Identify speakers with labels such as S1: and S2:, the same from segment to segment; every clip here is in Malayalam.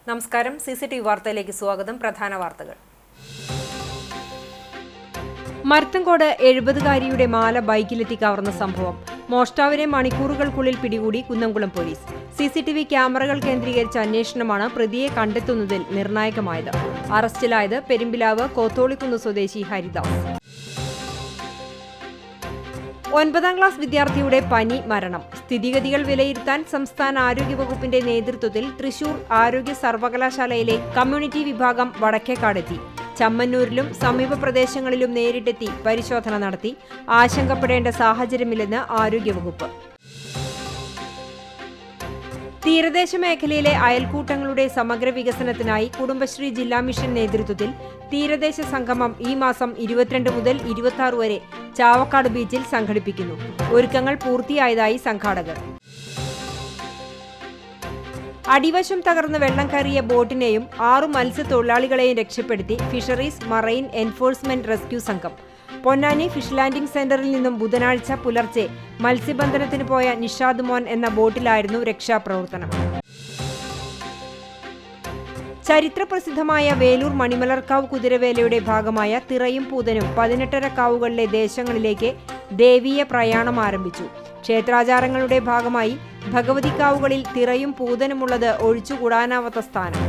S1: നമസ്കാരം. CCTV വാർത്തയിലേക്ക് സ്വാഗതം. പ്രധാന വാർത്തകൾ. മരത്തങ്കോട് 70-കാരിയുടെ മാല ബൈക്കിലെത്തി കവർന്ന സംഭവം. മോഷ്ടാവിനെ മണിക്കൂറുകൾക്കുള്ളിൽ പിടികൂടി കുന്നംകുളം പോലീസ്. CCTV ക്യാമറകൾ കേന്ദ്രീകരിച്ച അന്വേഷണമാണ് പ്രതിയെ കണ്ടെത്തുന്നതിൽ നിർണായകമായത്. അറസ്റ്റിലായത് പെരുമ്പിലാവ് കോത്തോളിക്കുന്ന് സ്വദേശി ഹരിദാസ്. 9ാം ക്ലാസ് വിദ്യാർത്ഥിയുടെ പനി മരണം. സ്ഥിതിഗതികൾ വിലയിരുത്താൻ സംസ്ഥാന ആരോഗ്യവകുപ്പിന്റെ നേതൃത്വത്തിൽ തൃശൂർ ആരോഗ്യ സർവകലാശാലയിലെ കമ്മ്യൂണിറ്റി വിഭാഗം വടക്കേക്കാടെത്തി. ചമ്മന്നൂരിലും സമീപ പ്രദേശങ്ങളിലും നേരിട്ടെത്തി പരിശോധന നടത്തി. ആശങ്കപ്പെടേണ്ട സാഹചര്യമില്ലെന്ന് ആരോഗ്യവകുപ്പ്. തീരദേശ മേഖലയിലെ അയൽക്കൂട്ടങ്ങളുടെ സമഗ്ര വികസനത്തിനായി കുടുംബശ്രീ ജില്ലാ മിഷൻ നേതൃത്വത്തിൽ തീരദേശ സംഗമം ഈ മാസം 22 മുതൽ 26 വരെ ചാവക്കാട് ബീച്ചിൽ സംഘടിപ്പിക്കുന്നു. ഒരുക്കങ്ങൾ പൂർത്തിയായതായി സംഘാടകർ. അടിവശം തകർന്ന് വെള്ളം കയറിയ ബോട്ടിനെയും 6 മത്സ്യത്തൊഴിലാളികളെയും രക്ഷപ്പെടുത്തി ഫിഷറീസ് മറൈൻ എൻഫോഴ്സ്മെന്റ് റെസ്ക്യൂ സംഘം. പൊന്നാനി ഫിഷ് ലാൻഡിംഗ് സെന്ററിൽ നിന്നും ബുധനാഴ്ച പുലർച്ചെ മത്സ്യബന്ധനത്തിന് പോയ നിഷാദ് മോൻ എന്ന ബോട്ടിലായിരുന്നു രക്ഷാപ്രവർത്തനം. ചരിത്രപ്രസിദ്ധമായ വേലൂർ മണിമലർക്കാവ് കുതിരവേലയുടെ ഭാഗമായ തിറയും പൂതനും 18 കാവുകളിലെ ദേശങ്ങളിലേക്ക് ദേവീയ പ്രയാണം ആരംഭിച്ചു. ക്ഷേത്രാചാരങ്ങളുടെ ഭാഗമായി ഭഗവതിക്കാവുകളിൽ തിറയും പൂതനുമുള്ളത് ഒഴിച്ചുകൂടാനാവാത്ത സ്ഥാനം.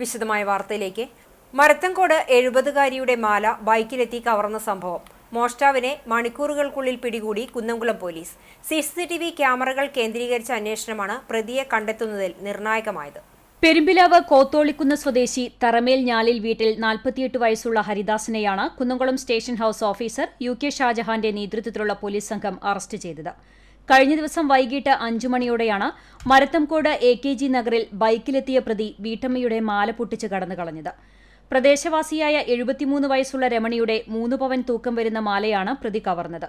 S1: വിശദമായ വാർത്തയിലേക്ക്. മരത്തങ്കോട് 70-കാരിയുടെ മാല ബൈക്കിലെത്തി കവർന്ന സംഭവം. മോഷ്ടാവിനെ മണിക്കൂറുകൾക്കുള്ളിൽ പിടികൂടി കുന്നംകുളം പോലീസ്. CCTV ക്യാമറകൾ കേന്ദ്രീകരിച്ച അന്വേഷണമാണ് പ്രതിയെ കണ്ടെത്തുന്നതിൽ നിർണായകമായത്.
S2: പെരുമ്പിലാവ് കോത്തോളിക്കുന്ന് സ്വദേശി തറമേൽ ഞാലിൽ വീട്ടിൽ 48 വയസ്സുള്ള ഹരിദാസിനെയാണ് Kunnamkulam station house officer UK ഷാജഹാന്റെ നേതൃത്വത്തിലുള്ള പോലീസ് സംഘം അറസ്റ്റ് ചെയ്തത്. കഴിഞ്ഞ ദിവസം വൈകിട്ട് 5 മണിയോടെയാണ് മരത്തങ്കോട് AKG നഗറിൽ ബൈക്കിലെത്തിയ പ്രതി വീട്ടമ്മയുടെ മാല പൊട്ടിച്ച് കടന്നു കളഞ്ഞത്. പ്രദേശവാസിയായ 73 വയസ്സുള്ള രമണിയുടെ 3 പവൻ തൂക്കം വരുന്ന മാലയാണ് പ്രതി കവർന്നത്.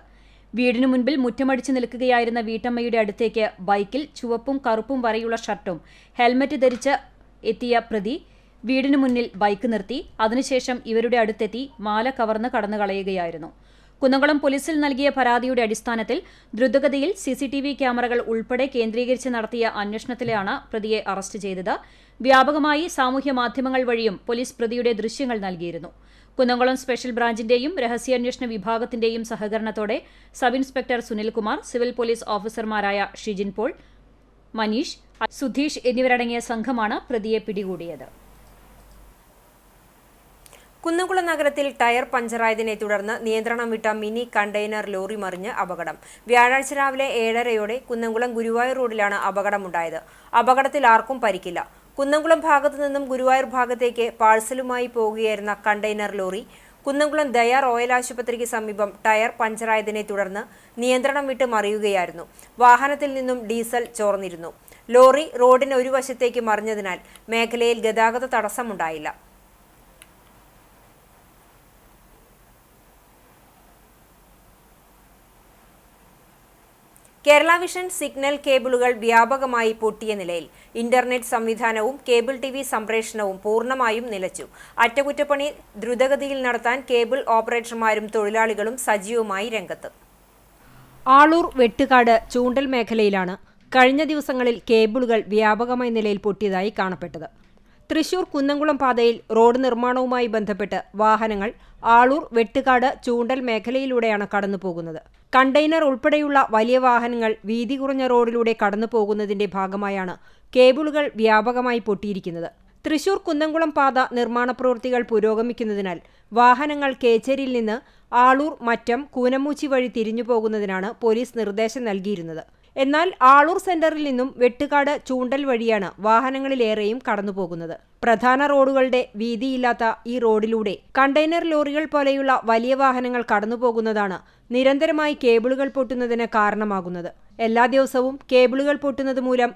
S2: വീടിനു മുൻപിൽ മുറ്റമടിച്ചു നിൽക്കുകയായിരുന്ന വീട്ടമ്മയുടെ അടുത്തേക്ക് ബൈക്കിൽ ചുവപ്പും കറുപ്പും വരെയുള്ള ഷർട്ടും ഹെൽമറ്റ് ധരിച്ച് എത്തിയ പ്രതി വീടിനു മുന്നിൽ ബൈക്ക് നിർത്തി. അതിനുശേഷം ഇവരുടെ അടുത്തെത്തി മാല കവർന്ന് കടന്നു കളയുകയായിരുന്നു. കുന്നംകുളം പോലീസിൽ നൽകിയ പരാതിയുടെ അടിസ്ഥാനത്തിൽ ദ്രുതഗതിയിൽ CCTV ക്യാമറകൾ ഉൾപ്പെടെ കേന്ദ്രീകരിച്ച് നടത്തിയ അന്വേഷണത്തിലാണ് പ്രതിയെ അറസ്റ്റ് ചെയ്തത്. വ്യാപകമായി സാമൂഹ്യ മാധ്യമങ്ങൾ വഴിയും പോലീസ് പ്രതിയുടെ ദൃശ്യങ്ങൾ നൽകിയിരുന്നു. കുന്നംകുളം സ്പെഷ്യൽ ബ്രാഞ്ചിന്റെയും രഹസ്യാന്വേഷണ വിഭാഗത്തിന്റെയും സഹകരണത്തോടെ sub inspector Sunilkumar, civil police ഓഫീസർമാരായ ഷിജിൻ പോൾ, മനീഷ്, സുധീഷ് എന്നിവരടങ്ങിയ സംഘമാണ് പ്രതിയെ പിടികൂടിയത്.
S1: കുന്നംകുളം നഗരത്തിൽ ടയർ പഞ്ചറായതിനെ തുടർന്ന് നിയന്ത്രണം വിട്ട മിനി കണ്ടെയ്നർ ലോറി മറിഞ്ഞ് അപകടം. വ്യാഴാഴ്ച രാവിലെ 7:30 കുന്നംകുളം ഗുരുവായൂർ റോഡിലാണ് അപകടമുണ്ടായത്. അപകടത്തിൽ ആർക്കും പരിക്കില്ല. കുന്നംകുളം ഭാഗത്തു നിന്നും ഗുരുവായൂർ ഭാഗത്തേക്ക് പാഴ്സലുമായി പോകുകയായിരുന്ന കണ്ടെയ്നർ ലോറി കുന്നംകുളം ദയ റോയൽ ആശുപത്രിക്ക് സമീപം ടയർ പഞ്ചറായതിനെ തുടർന്ന് നിയന്ത്രണം വിട്ട് മറിയുകയായിരുന്നു. വാഹനത്തിൽ നിന്നും ഡീസൽ ചോർന്നിരുന്നു. ലോറി റോഡിന് ഒരു വശത്തേക്ക് മറിഞ്ഞതിനാൽ മേഖലയിൽ ഗതാഗത തടസ്സമുണ്ടായില്ല. കേരള വിഷൻ സിഗ്നൽ കേബിളുകൾ വ്യാപകമായി പൊട്ടിയ നിലയിൽ. ഇന്റർനെറ്റ് സംവിധാനവും കേബിൾ TV സംപ്രേഷണവും പൂർണ്ണമായും നിലച്ചു. അറ്റകുറ്റപ്പണി ദ്രുതഗതിയിൽ നടത്താൻ കേബിൾ ഓപ്പറേറ്റർമാരും തൊഴിലാളികളും സജീവമായി രംഗത്ത്. ആളൂർ വെട്ടുകാട് ചൂണ്ടൽ മേഖലയിലാണ് കഴിഞ്ഞ ദിവസങ്ങളിൽ കേബിളുകൾ വ്യാപകമായ നിലയിൽ പൊട്ടിയതായി കാണപ്പെട്ടത്. തൃശൂർ കുന്നംകുളം പാതയിൽ റോഡ് നിർമ്മാണവുമായി ബന്ധപ്പെട്ട് വാഹനങ്ങൾ ആളൂർ വെട്ടുകാട് ചൂണ്ടൽ മേഖലയിലൂടെയാണ് കടന്നുപോകുന്നത്. കണ്ടെയ്നർ ഉൾപ്പെടെയുള്ള വലിയ വാഹനങ്ങൾ വീതി കുറഞ്ഞ റോഡിലൂടെ കടന്നു പോകുന്നതിന്റെ ഭാഗമായാണ് കേബിളുകൾ വ്യാപകമായി പൊട്ടിയിരിക്കുന്നത്. തൃശൂർ കുന്നംകുളം പാത നിർമ്മാണ പ്രവൃത്തികൾ പുരോഗമിക്കുന്നതിനാൽ വാഹനങ്ങൾ കേച്ചേരിയിൽ നിന്ന് ആളൂർ മറ്റം കൂനമൂച്ചി വഴി തിരിഞ്ഞു പോകുന്നതിനാണ് പോലീസ് നിർദ്ദേശം നൽകിയിരുന്നത്. എന്നാൽ ആളൂർ സെന്ററിൽ നിന്നും വെട്ടുകാട് ചൂണ്ടൽ വഴിയാണ് വാഹനങ്ങളിലേറെയും കടന്നുപോകുന്നത്. പ്രധാന റോഡുകളുടെ വീതിയില്ലാത്ത ഈ റോഡിലൂടെ കണ്ടെയ്നർ ലോറികൾ പോലെയുള്ള വലിയ വാഹനങ്ങൾ കടന്നുപോകുന്നതാണ് നിരന്തരമായി കേബിളുകൾ പൊട്ടുന്നതിന് കാരണമാകുന്നത്. എല്ലാ ദിവസവും കേബിളുകൾ പൊട്ടുന്നത് മൂലം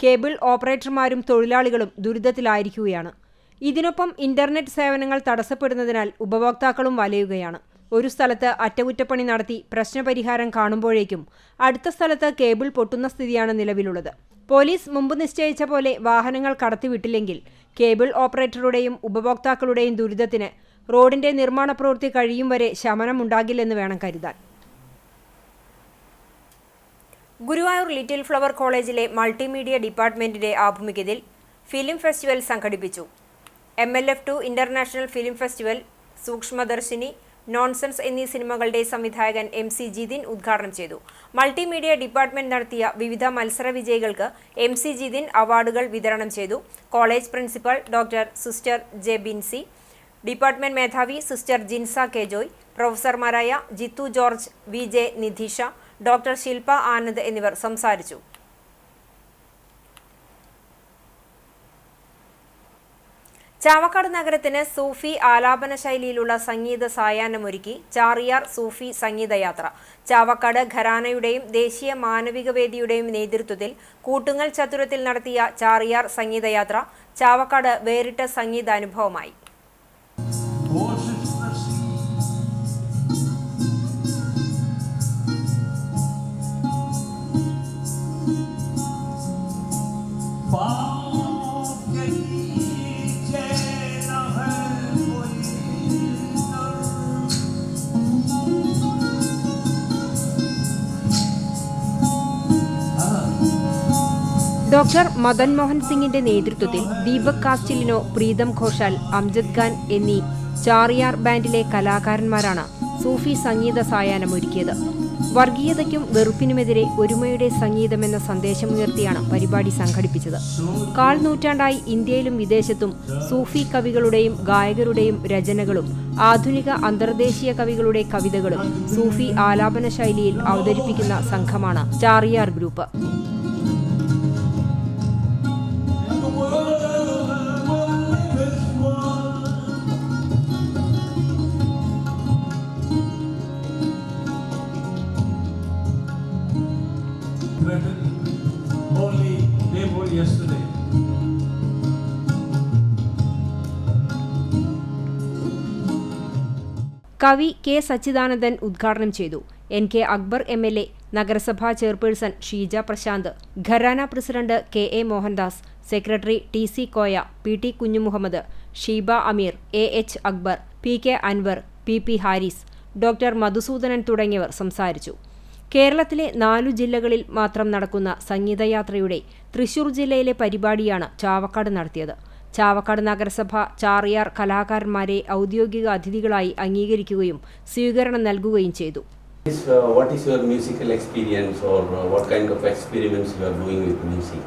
S1: കേബിൾ ഓപ്പറേറ്റർമാരും തൊഴിലാളികളും ദുരിതത്തിലായിരിക്കുകയാണ്. ഇതിനൊപ്പം ഇന്റർനെറ്റ് സേവനങ്ങൾ തടസ്സപ്പെടുന്നതിനാൽ ഉപഭോക്താക്കളും വലയുകയാണ്. ഒരു സ്ഥലത്ത് അറ്റകുറ്റപ്പണി നടത്തി പ്രശ്നപരിഹാരം കാണുമ്പോഴേക്കും അടുത്ത സ്ഥലത്ത് കേബിൾ പൊട്ടുന്ന സ്ഥിതിയാണ് നിലവിലുള്ളത്. പോലീസ് മുമ്പ് നിശ്ചയിച്ച പോലെ വാഹനങ്ങൾ കടത്തിവിട്ടില്ലെങ്കിൽ കേബിൾ ഓപ്പറേറ്ററുടെയും ഉപഭോക്താക്കളുടെയും ദുരിതത്തിന് റോഡിന്റെ നിർമ്മാണ പ്രവൃത്തി കഴിയും വരെ ശമനമുണ്ടാകില്ലെന്ന് വേണം കരുതാൻ. ഗുരുവായൂർ ലിറ്റിൽ ഫ്ലവർ കോളേജിലെ മൾട്ടിമീഡിയ ഡിപ്പാർട്ട്മെന്റിന്റെ ആഭിമുഖ്യത്തിൽ ഫിലിം ഫെസ്റ്റിവൽ സംഘടിപ്പിച്ചു. MLF2 international film festival, Sookshmadarshini, Nonsense എന്നീ സിനിമകളുടെ സംവിധായകൻ MC ജിതിൻ ഉദ്ഘാടനം ചെയ്തു. മൾട്ടിമീഡിയ ഡിപ്പാർട്ട്മെന്റ് നടത്തിയ വിവിധ മത്സര വിജയികൾക്ക് MC ജിതിൻ അവാർഡുകൾ വിതരണം ചെയ്തു. College principal doctor sister J Bincy, department മേധാവി സിസ്റ്റർ ജിൻസ കെ ജോയ്, പ്രൊഫസർമാരായ ജിത്തു ജോർജ്, VJ നിധിഷ, ഡോക്ടർ ശില്പ ആനന്ദ് എന്നിവർ സംസാരിച്ചു. ചാവക്കാട് നഗരത്തിന് സൂഫി ആലാപന ശൈലിയിലുള്ള സംഗീത സായാഹ്നമൊരുക്കി ചാറിയാർ സൂഫി സംഗീതയാത്ര. ചാവക്കാട് ഘരാനയുടെയും ദേശീയ മാനവിക വേദിയുടെയും നേതൃത്വത്തിൽ കൂട്ടുങ്ങൽ ചത്തുരത്തിൽ നടത്തിയ ചാറിയാർ സംഗീതയാത്ര ചാവക്കാട് വേറിട്ട സംഗീതാനുഭവമായി. ഡോക്ടർ മദൻ മോഹൻ സിംഗിന്റെ നേതൃത്വത്തിൽ ദീപക് കാസ്റ്റിലിനോ, പ്രീതം ഘോഷാൽ, അംജദ് ഖാൻ എന്നീ ചാറിയാർ ബാൻഡിലെ കലാകാരന്മാരാണ് സൂഫി സംഗീത സായാഹ്നം ഒരുക്കിയത്. വർഗീയതയ്ക്കും വെറുപ്പിനുമെതിരെ ഒരുമയുടെ സംഗീതമെന്ന സന്ദേശമുയർത്തിയാണ് പരിപാടി സംഘടിപ്പിച്ചത്. കാൽ നൂറ്റാണ്ടായി ഇന്ത്യയിലും വിദേശത്തും സൂഫി കവികളുടെയും ഗായകരുടെയും രചനകളും ആധുനിക അന്തർദേശീയ കവികളുടെ കവിതകളും സൂഫി ആലാപന ശൈലിയിൽ അവതരിപ്പിക്കുന്ന സംഘമാണ് Chariyar group.
S3: Only day before yesterday.
S1: കവി കെ സച്ചിദാനന്ദൻ ഉദ്ഘാടനം ചെയ്തു. NK അക്ബർ MLA, നഗരസഭാ chairperson Sheeja Prashanth, Gharana president KA Mohandas, secretary TC Koya, PT Kunjumuhammed, Sheeba Ameer, AH Akbar, PK Anwar, PP Haris, doctor Madhusudanan തുടങ്ങിയവർ സംസാരിച്ചു. കേരളത്തിലെ 4 ജില്ലകളിൽ മാത്രം നടക്കുന്ന സംഗീതയാത്രയുടെ തൃശൂർ ജില്ലയിലെ പരിപാടിയാണ് ചാവക്കാട് നടത്തിയത്. ചാവക്കാട് നഗരസഭ ചാറിയാർ കലാകാരന്മാരെ ഔദ്യോഗിക അതിഥികളായി അംഗീകരിക്കുകയും സ്വീകരണം നൽകുകയും ചെയ്തു.
S4: What is your musical experience, or what kind of experiments you are doing with music?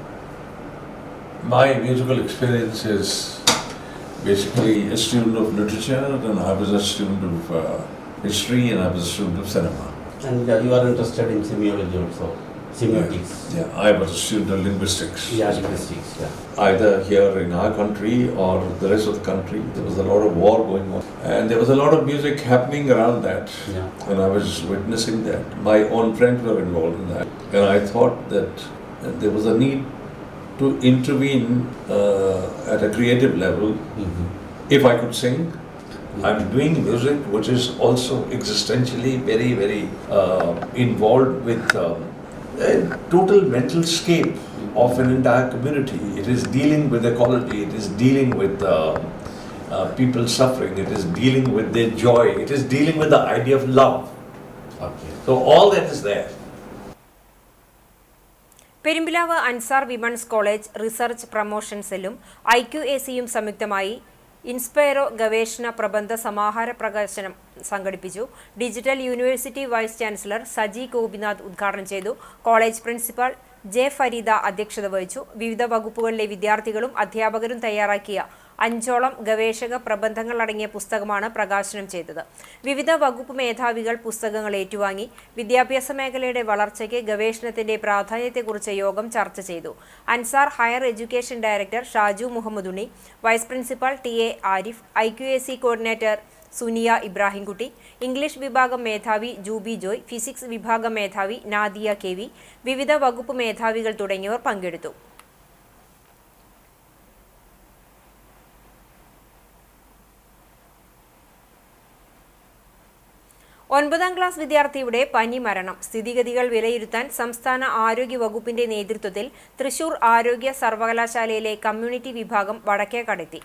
S3: My musical experience is basically a student of literature, and I was a student of history, and I was a student of cinema.
S4: And you are interested in semiology also, semiotics.
S3: Yeah, I was a student of linguistics.
S4: Yeah, linguistics. Yeah.
S3: Either here in our country or the rest of the country, there was a lot of war going on, and there was a lot of music happening around that.
S4: Yeah.
S3: And I was witnessing that. My own friends were involved in that, and I thought that there was a need to intervene at a creative level.
S4: Mm-hmm.
S3: If I could sing, I'm doing music which is also existentially very, very involved with a total mental scape of an entire community. It is dealing with ecology, it is dealing with people suffering, it is dealing with their joy, it is dealing with the idea of love.
S4: Okay.
S3: So all that is there.
S1: Perumpilavu Ansar women's college research promotion സെല്ലും IQACയും സംയുക്തമായി ഇൻസ്പയറോ ഗവേഷണ പ്രബന്ധ സമാഹാര പ്രകാശനം സംഘടിപ്പിച്ചു. Digital university vice chancellor Saji Gopinath ഉദ്ഘാടനം ചെയ്തു. കോളേജ് പ്രിൻസിപ്പൽ ജെ ഫരീദ അധ്യക്ഷത വഹിച്ചു. വിവിധ വകുപ്പുകളിലെ വിദ്യാർത്ഥികളും അധ്യാപകരും തയ്യാറാക്കിയ 5ഓളം ഗവേഷക പ്രബന്ധങ്ങളടങ്ങിയ പുസ്തകമാണ് പ്രകാശനം ചെയ്തത്. വിവിധ വകുപ്പ് മേധാവികൾ പുസ്തകങ്ങൾ ഏറ്റുവാങ്ങി. വിദ്യാഭ്യാസ മേഖലയുടെ വളർച്ചയ്ക്ക് ഗവേഷണത്തിന്റെ പ്രാധാന്യത്തെക്കുറിച്ച് യോഗം ചർച്ച ചെയ്തു. Ansar higher education director Shaju Muhammad Unni, vice principal TA Arif, IQAC coordinator Suniya Ibrahimkutty, English വിഭാഗം മേധാവി ജൂബി ജോയ്, ഫിസിക്സ് വിഭാഗം മേധാവി നാദിയ KV, വിവിധ വകുപ്പ് മേധാവികൾ തുടങ്ങിയവർ പങ്കെടുത്തു. ഒൻപതാം ക്ലാസ് വിദ്യാർത്ഥിയുടെ പനി മരണം. സ്ഥിതിഗതികൾ വിലയിരുത്താൻ സംസ്ഥാന ആരോഗ്യ വകുപ്പിന്റെ നേതൃത്വത്തിൽ തൃശൂർ ആരോഗ്യ സർവകലാശാലയിലെ കമ്മ്യൂണിറ്റി വിഭാഗം വടക്കേക്കടെത്തി.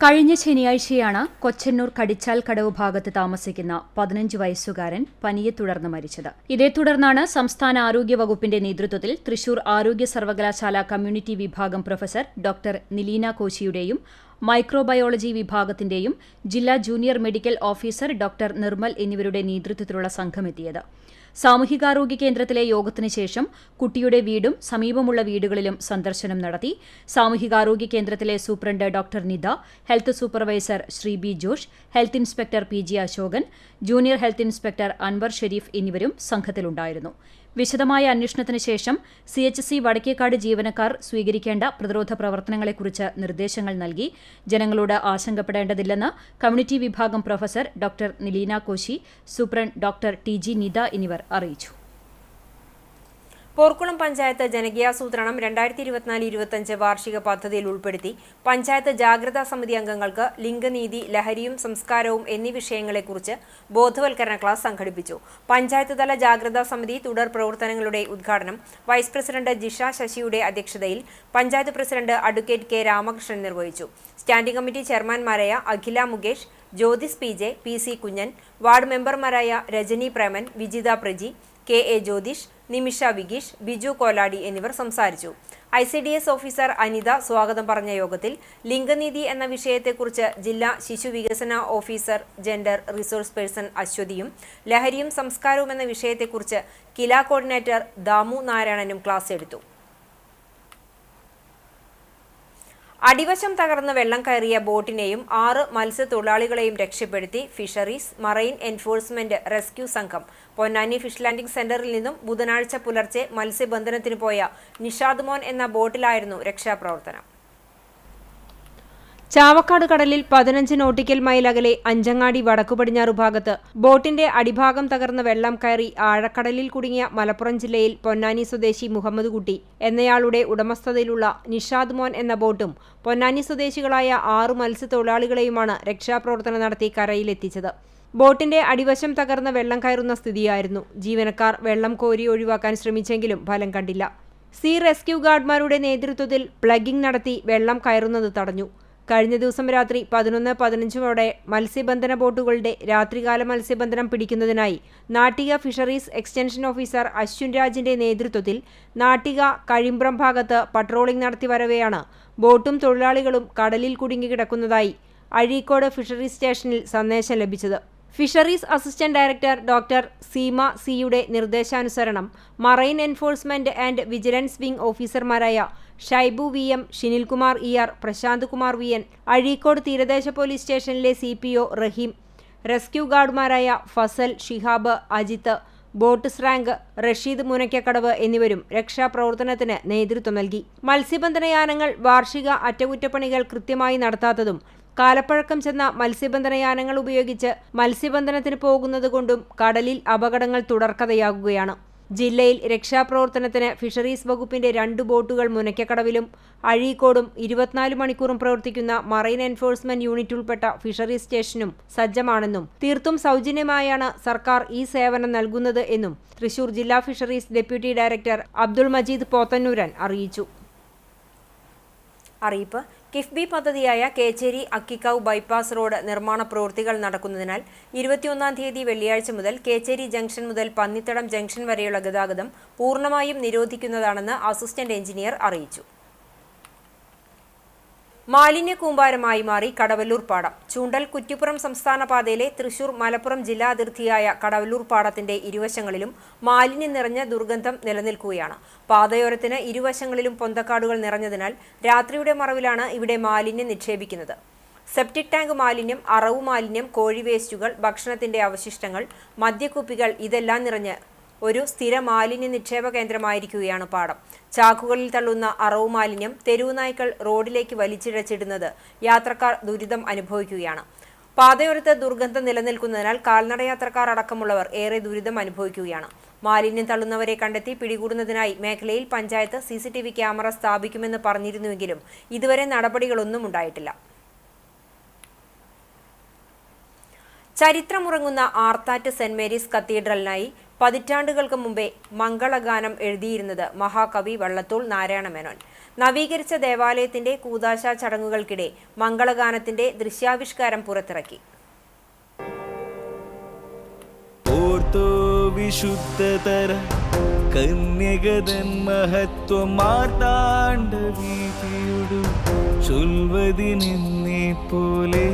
S2: കഴിഞ്ഞ ശനിയാഴ്ചയാണ് കൊച്ചന്നൂർ കടിച്ചാൽ കടവ് ഭാഗത്ത് താമസിക്കുന്ന 15 വയസ്സുകാരൻ പനിയെ തുടർന്ന് മരിച്ചത്. ഇതേ തുടർന്നാണ് സംസ്ഥാന ആരോഗ്യ വകുപ്പിന്റെ നേതൃത്വത്തിൽ തൃശൂർ ആരോഗ്യ സർവകലാശാല കമ്മ്യൂണിറ്റി വിഭാഗം പ്രൊഫസർ ഡോക്ടർ നിലീന കോശിയുടെയും മൈക്രോബയോളജി വിഭാഗത്തിന്റെയും ജില്ലാ junior medical officer doctor Nirmal എന്നിവരുടെ നേതൃത്വത്തിലുള്ള സംഘമെത്തിയത്. സാമൂഹികാരോഗ്യ കേന്ദ്രത്തിലെ യോഗത്തിന് ശേഷം കുട്ടിയുടെ വീടും സമീപമുള്ള വീടുകളിലും സന്ദർശനം നടത്തി. സാമൂഹികാരോഗ്യ കേന്ദ്രത്തിലെ superintendent doctor Nitha, health supervisor Shri B Josh, health inspector P G Ashokan, junior health inspector Anwar Sherif എന്നിവരും സംഘത്തിലുണ്ടായിരുന്നു. വിശദമായ അന്വേഷണത്തിന് ശേഷം CHC വടക്കേക്കാട് ജീവനക്കാർ സ്വീകരിക്കേണ്ട പ്രതിരോധ പ്രവർത്തനങ്ങളെക്കുറിച്ച് നിർദ്ദേശങ്ങൾ നൽകി. ജനങ്ങളോട് ആശങ്കപ്പെടേണ്ടതില്ലെന്ന് കമ്മ്യൂണിറ്റി വിഭാഗം professor doctor Nileena Koshy, superintendent doctor TG Nitha എന്നിവർ അറിയിച്ചു.
S1: പോർക്കുളം പഞ്ചായത്ത് ജനകീയാസൂത്രണം 2024-25 വാർഷിക പദ്ധതിയിൽ ഉൾപ്പെടുത്തി പഞ്ചായത്ത് ജാഗ്രതാ സമിതി അംഗങ്ങൾക്ക് ലിംഗനീതി, ലഹരിയും സംസ്കാരവും എന്നീ വിഷയങ്ങളെക്കുറിച്ച് ബോധവൽക്കരണ ക്ലാസ് സംഘടിപ്പിച്ചു. പഞ്ചായത്ത് തല ജാഗ്രതാ സമിതി തുടർ പ്രവർത്തനങ്ങളുടെ ഉദ്ഘാടനം വൈസ് പ്രസിഡന്റ് ജിഷ ശശിയുടെ അധ്യക്ഷതയിൽ panchayat president advocate K Ramakrishnan നിർവഹിച്ചു. സ്റ്റാൻഡിംഗ് കമ്മിറ്റി ചെയർമാൻമാരായ അഖില മുകേഷ്, ജ്യോതിസ് PJ, PC കുഞ്ഞൻ, വാർഡ് മെമ്പർമാരായ രജനി പ്രേമൻ, വിജിത പ്രജി, KA ജ്യോതിഷ്, നിമിഷ വിഗീഷ്, ബിജു കോലാടി എന്നിവർ സംസാരിച്ചു. ICDS ഓഫീസർ അനിത സ്വാഗതം പറഞ്ഞ യോഗത്തിൽ ലിംഗനീതി എന്ന വിഷയത്തെക്കുറിച്ച് ജില്ലാ ശിശു വികസന ഓഫീസർ ജെൻഡർ റിസോഴ്സ് പേഴ്സൺ അശ്വതിയും ലഹരിയും സംസ്കാരവും എന്ന വിഷയത്തെക്കുറിച്ച് കില കോർഡിനേറ്റർ ദാമു നാരായണനും ക്ലാസ് എടുത്തു. അടിവശം തകർന്ന് വെള്ളം കയറിയ ബോട്ടിനെയും 6 മത്സ്യത്തൊഴിലാളികളെയും രക്ഷപ്പെടുത്തി ഫിഷറീസ് മറൈൻ എൻഫോഴ്സ്മെന്റ് റെസ്ക്യൂ സംഘം. പൊന്നാനി ഫിഷ് ലാൻഡിംഗ് സെന്ററിൽ നിന്നും ബുധനാഴ്ച പുലർച്ചെ മത്സ്യബന്ധനത്തിന് പോയ നിഷാദ് മോൻ എന്ന ബോട്ടിലായിരുന്നു രക്ഷാപ്രവർത്തനം. ചാവക്കാട് കടലിൽ 15 നോട്ടിക്കൽ മൈൽ അകലെ അഞ്ചങ്ങാടി വടക്കുപടിഞ്ഞാറു ഭാഗത്ത് ബോട്ടിന്റെ അടിഭാഗം തകർന്ന് വെള്ളം കയറി ആഴക്കടലിൽ കുടുങ്ങിയ മലപ്പുറം ജില്ലയിൽ പൊന്നാനി സ്വദേശി മുഹമ്മദ് കുട്ടി എന്നയാളുടെ ഉടമസ്ഥതയിലുള്ള നിഷാദ് മോൻ എന്ന ബോട്ടും പൊന്നാനി സ്വദേശികളായ 6 മത്സ്യത്തൊഴിലാളികളെയുമാണ് രക്ഷാപ്രവർത്തനം നടത്തി കരയിലെത്തിച്ചത്. ബോട്ടിന്റെ അടിവശം തകർന്ന് വെള്ളം കയറുന്ന സ്ഥിതിയായിരുന്നു. ജീവനക്കാർ വെള്ളം കോരി ഒഴിവാക്കാൻ ശ്രമിച്ചെങ്കിലും ഫലം കണ്ടില്ല. സീ റെസ്ക്യൂ ഗാർഡ്മാരുടെ നേതൃത്വത്തിൽ പ്ലഗിംഗ് നടത്തി വെള്ളം കയറുന്നത് തടഞ്ഞു. കഴിഞ്ഞ ദിവസം രാത്രി 11:15 മത്സ്യബന്ധന ബോട്ടുകളുടെ രാത്രികാല മത്സ്യബന്ധനം പിടിക്കുന്നതിനായി Nattika fisheries extension officer Ashwin രാജിന്റെ നേതൃത്വത്തിൽ നാട്ടിക കഴിമ്പ്രം ഭാഗത്ത് പട്രോളിംഗ് നടത്തി വരവെയാണ് ബോട്ടും തൊഴിലാളികളും കടലിൽ കുടുങ്ങിക്കിടക്കുന്നതായി അഴീക്കോട് ഫിഷറീസ് സ്റ്റേഷനിൽ സന്ദേശം ലഭിച്ചത്. Fisheries assistant director doctor Seema സിയുടെ നിർദ്ദേശാനുസരണം marine enforcement and vigilance wing ഓഫീസർമാരായ Shaibu VM, Shinilkumar ER, Prashant Kumar VN, Azhikode തീരദേശ പോലീസ് സ്റ്റേഷനിലെ CPO റഹീം, റെസ്ക്യൂ ഗാർഡുമാരായ ഫസൽ, ഷിഹാബ്, അജിത്ത്, ബോട്ട് സ്രാങ്ക്, റഷീദ് മുനയ്ക്കക്കടവ് എന്നിവരും രക്ഷാപ്രവർത്തനത്തിന് നേതൃത്വം നൽകി. മത്സ്യബന്ധനയാനങ്ങൾ വാർഷിക അറ്റകുറ്റപ്പണികൾ കൃത്യമായി നടത്താത്തതും കാലപ്പഴക്കം ചെന്ന മത്സ്യബന്ധനയാനങ്ങൾ ഉപയോഗിച്ച് മത്സ്യബന്ധനത്തിന് പോകുന്നതുകൊണ്ടും കടലിൽ അപകടങ്ങൾ തുടർക്കഥയാകുകയാണ്. ജില്ലയിൽ രക്ഷാപ്രവർത്തനത്തിന് ഫിഷറീസ് വകുപ്പിന്റെ 2 ബോട്ടുകൾ മുനയ്ക്കക്കടവിലും അഴീക്കോടും 24 മണിക്കൂറും പ്രവർത്തിക്കുന്ന മറൈൻ എൻഫോഴ്സ്മെന്റ് യൂണിറ്റ് ഉൾപ്പെട്ട ഫിഷറീസ് സ്റ്റേഷനും സജ്ജമാണെന്നും തീർത്തും സൗജന്യമായാണ് സർക്കാർ ഈ സേവനം നൽകുന്നത് എന്നും തൃശൂർ ജില്ലാ fisheries deputy director Abdul Majeed Pothannooran അറിയിച്ചു. അറിയിപ്പ്: കിഫ്ബി പദ്ധതിയായ കേച്ചേരി അക്കിക്കാവ് ബൈപ്പാസ് റോഡ് നിർമ്മാണ പ്രവൃത്തികൾ നടക്കുന്നതിനാൽ 21-ാം തീയതി വെള്ളിയാഴ്ച മുതൽ കേച്ചേരി ജംഗ്ഷൻ മുതൽ പന്നിത്തടം ജംഗ്ഷൻ വരെയുള്ള ഗതാഗതം പൂർണ്ണമായും നിരോധിക്കുന്നതാണെന്ന് അസിസ്റ്റന്റ് എഞ്ചിനീയർ അറിയിച്ചു. മാലിന്യ കൂമ്പാരമായി മാറി കടവല്ലൂർ പാടം. ചൂണ്ടൽ കുറ്റിപ്പുറം സംസ്ഥാന പാതയിലെ തൃശൂർ മലപ്പുറം ജില്ലാ അതിർത്തിയായ കടവല്ലൂർ പാടത്തിന്റെ ഇരുവശങ്ങളിലും മാലിന്യം നിറഞ്ഞ ദുർഗന്ധം നിലനിൽക്കുകയാണ്. പാതയോരത്തിന് ഇരുവശങ്ങളിലും പൊന്തക്കാടുകൾ നിറഞ്ഞതിനാൽ രാത്രിയുടെ മറവിലാണ് ഇവിടെ മാലിന്യം നിക്ഷേപിക്കുന്നത്. സെപ്റ്റിക് ടാങ്ക് മാലിന്യം, അറവു മാലിന്യം, കോഴി വേസ്റ്റുകൾ, ഭക്ഷണത്തിന്റെ അവശിഷ്ടങ്ങൾ, മദ്യക്കുപ്പികൾ ഇതെല്ലാം നിറഞ്ഞ് ഒരു സ്ഥിര മാലിന്യ നിക്ഷേപ കേന്ദ്രമായിരിക്കുകയാണ് പാടം. ചാക്കുകളിൽ തള്ളുന്ന അറവു മാലിന്യം തെരുവുനായ്ക്കൾ റോഡിലേക്ക് വലിച്ചിഴച്ചിടുന്നത് യാത്രക്കാർ ദുരിതം അനുഭവിക്കുകയാണ്. പാതയോരത്ത് ദുർഗന്ധം നിലനിൽക്കുന്നതിനാൽ കാൽനടയാത്രക്കാർ അടക്കമുള്ളവർ ഏറെ ദുരിതം അനുഭവിക്കുകയാണ്. മാലിന്യം തള്ളുന്നവരെ കണ്ടെത്തി പിടികൂടുന്നതിനായി മേഖലയിൽ പഞ്ചായത്ത് CCTV ക്യാമറ സ്ഥാപിക്കുമെന്ന് പറഞ്ഞിരുന്നുവെങ്കിലും ഇതുവരെ നടപടികളൊന്നും ഉണ്ടായിട്ടില്ല. ചരിത്രമുറങ്ങുന്ന ആർത്താറ്റ് സെന്റ് മേരീസ് കത്തീഡ്രലിനായി പതിറ്റാണ്ടുകൾക്ക് മുമ്പേ മംഗളഗാനം എഴുതിയിരുന്നത് മഹാകവി വള്ളത്തോൾ നാരായണ മേനോൻ. നവീകരിച്ച ദേവാലയത്തിന്റെ കൂദാശ ചടങ്ങുകൾക്കിടെ മംഗളഗാനത്തിന്റെ ദൃശ്യാവിഷ്കാരം പുറത്തിറക്കി.
S5: വിശുദ്ധതര കന്യകതൻ മഹത്വം മാർത്താണ്ഡവീതിയോടു ചൊൽവതിനെ പോലെ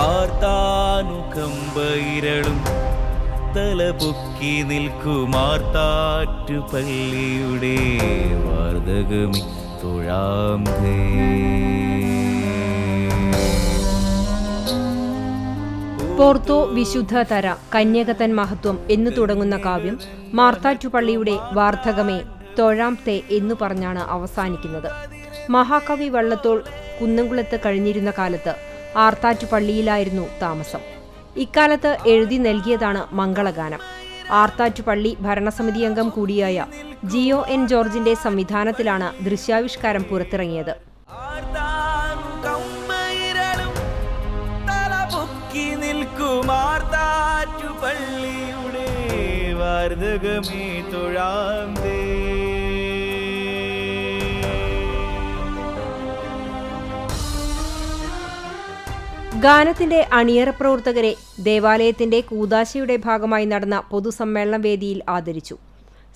S5: ആർത്താനുകമ്പയിരളും തലപൊക്കി നിൽക്കുമാർത്താറ്റു പള്ളിയുടെ വാർദ്ധകമി തൊഴാം
S1: പോർത്തോ വിശുദ്ധതര കന്യകതൻ മഹത്വം എന്നു തുടങ്ങുന്ന കാവ്യം മാർത്താറ്റുപള്ളിയുടെ വാർദ്ധകമേ തൊഴാം തേ എന്നു പറഞ്ഞാണ് അവസാനിക്കുന്നത്. മഹാകവി വള്ളത്തോൾ കുന്നംകുളത്ത് കഴിഞ്ഞിരുന്ന കാലത്ത് ആർത്താറ്റുപള്ളിയിലായിരുന്നു താമസം. ഇക്കാലത്ത് എഴുതി നൽകിയതാണ് മംഗളഗാനം. ആർത്താറ്റുപള്ളി ഭരണസമിതി അംഗം കൂടിയായ ജിയോ എൻ ജോർജിന്റെ സംവിധാനത്തിലാണ് ദൃശ്യാവിഷ്കാരം പുറത്തിറങ്ങിയത്.
S5: പള്ളിയുടെ വാർദ്ധകമേ തൊഴാം തേ.
S1: ഗാനത്തിന്റെ അണിയറ പ്രവർത്തകരെ ദേവാലയത്തിന്റെ കൂദാശയുടെ ഭാഗമായി നടന്ന പൊതുസമ്മേളന വേദിയിൽ ആദരിച്ചു.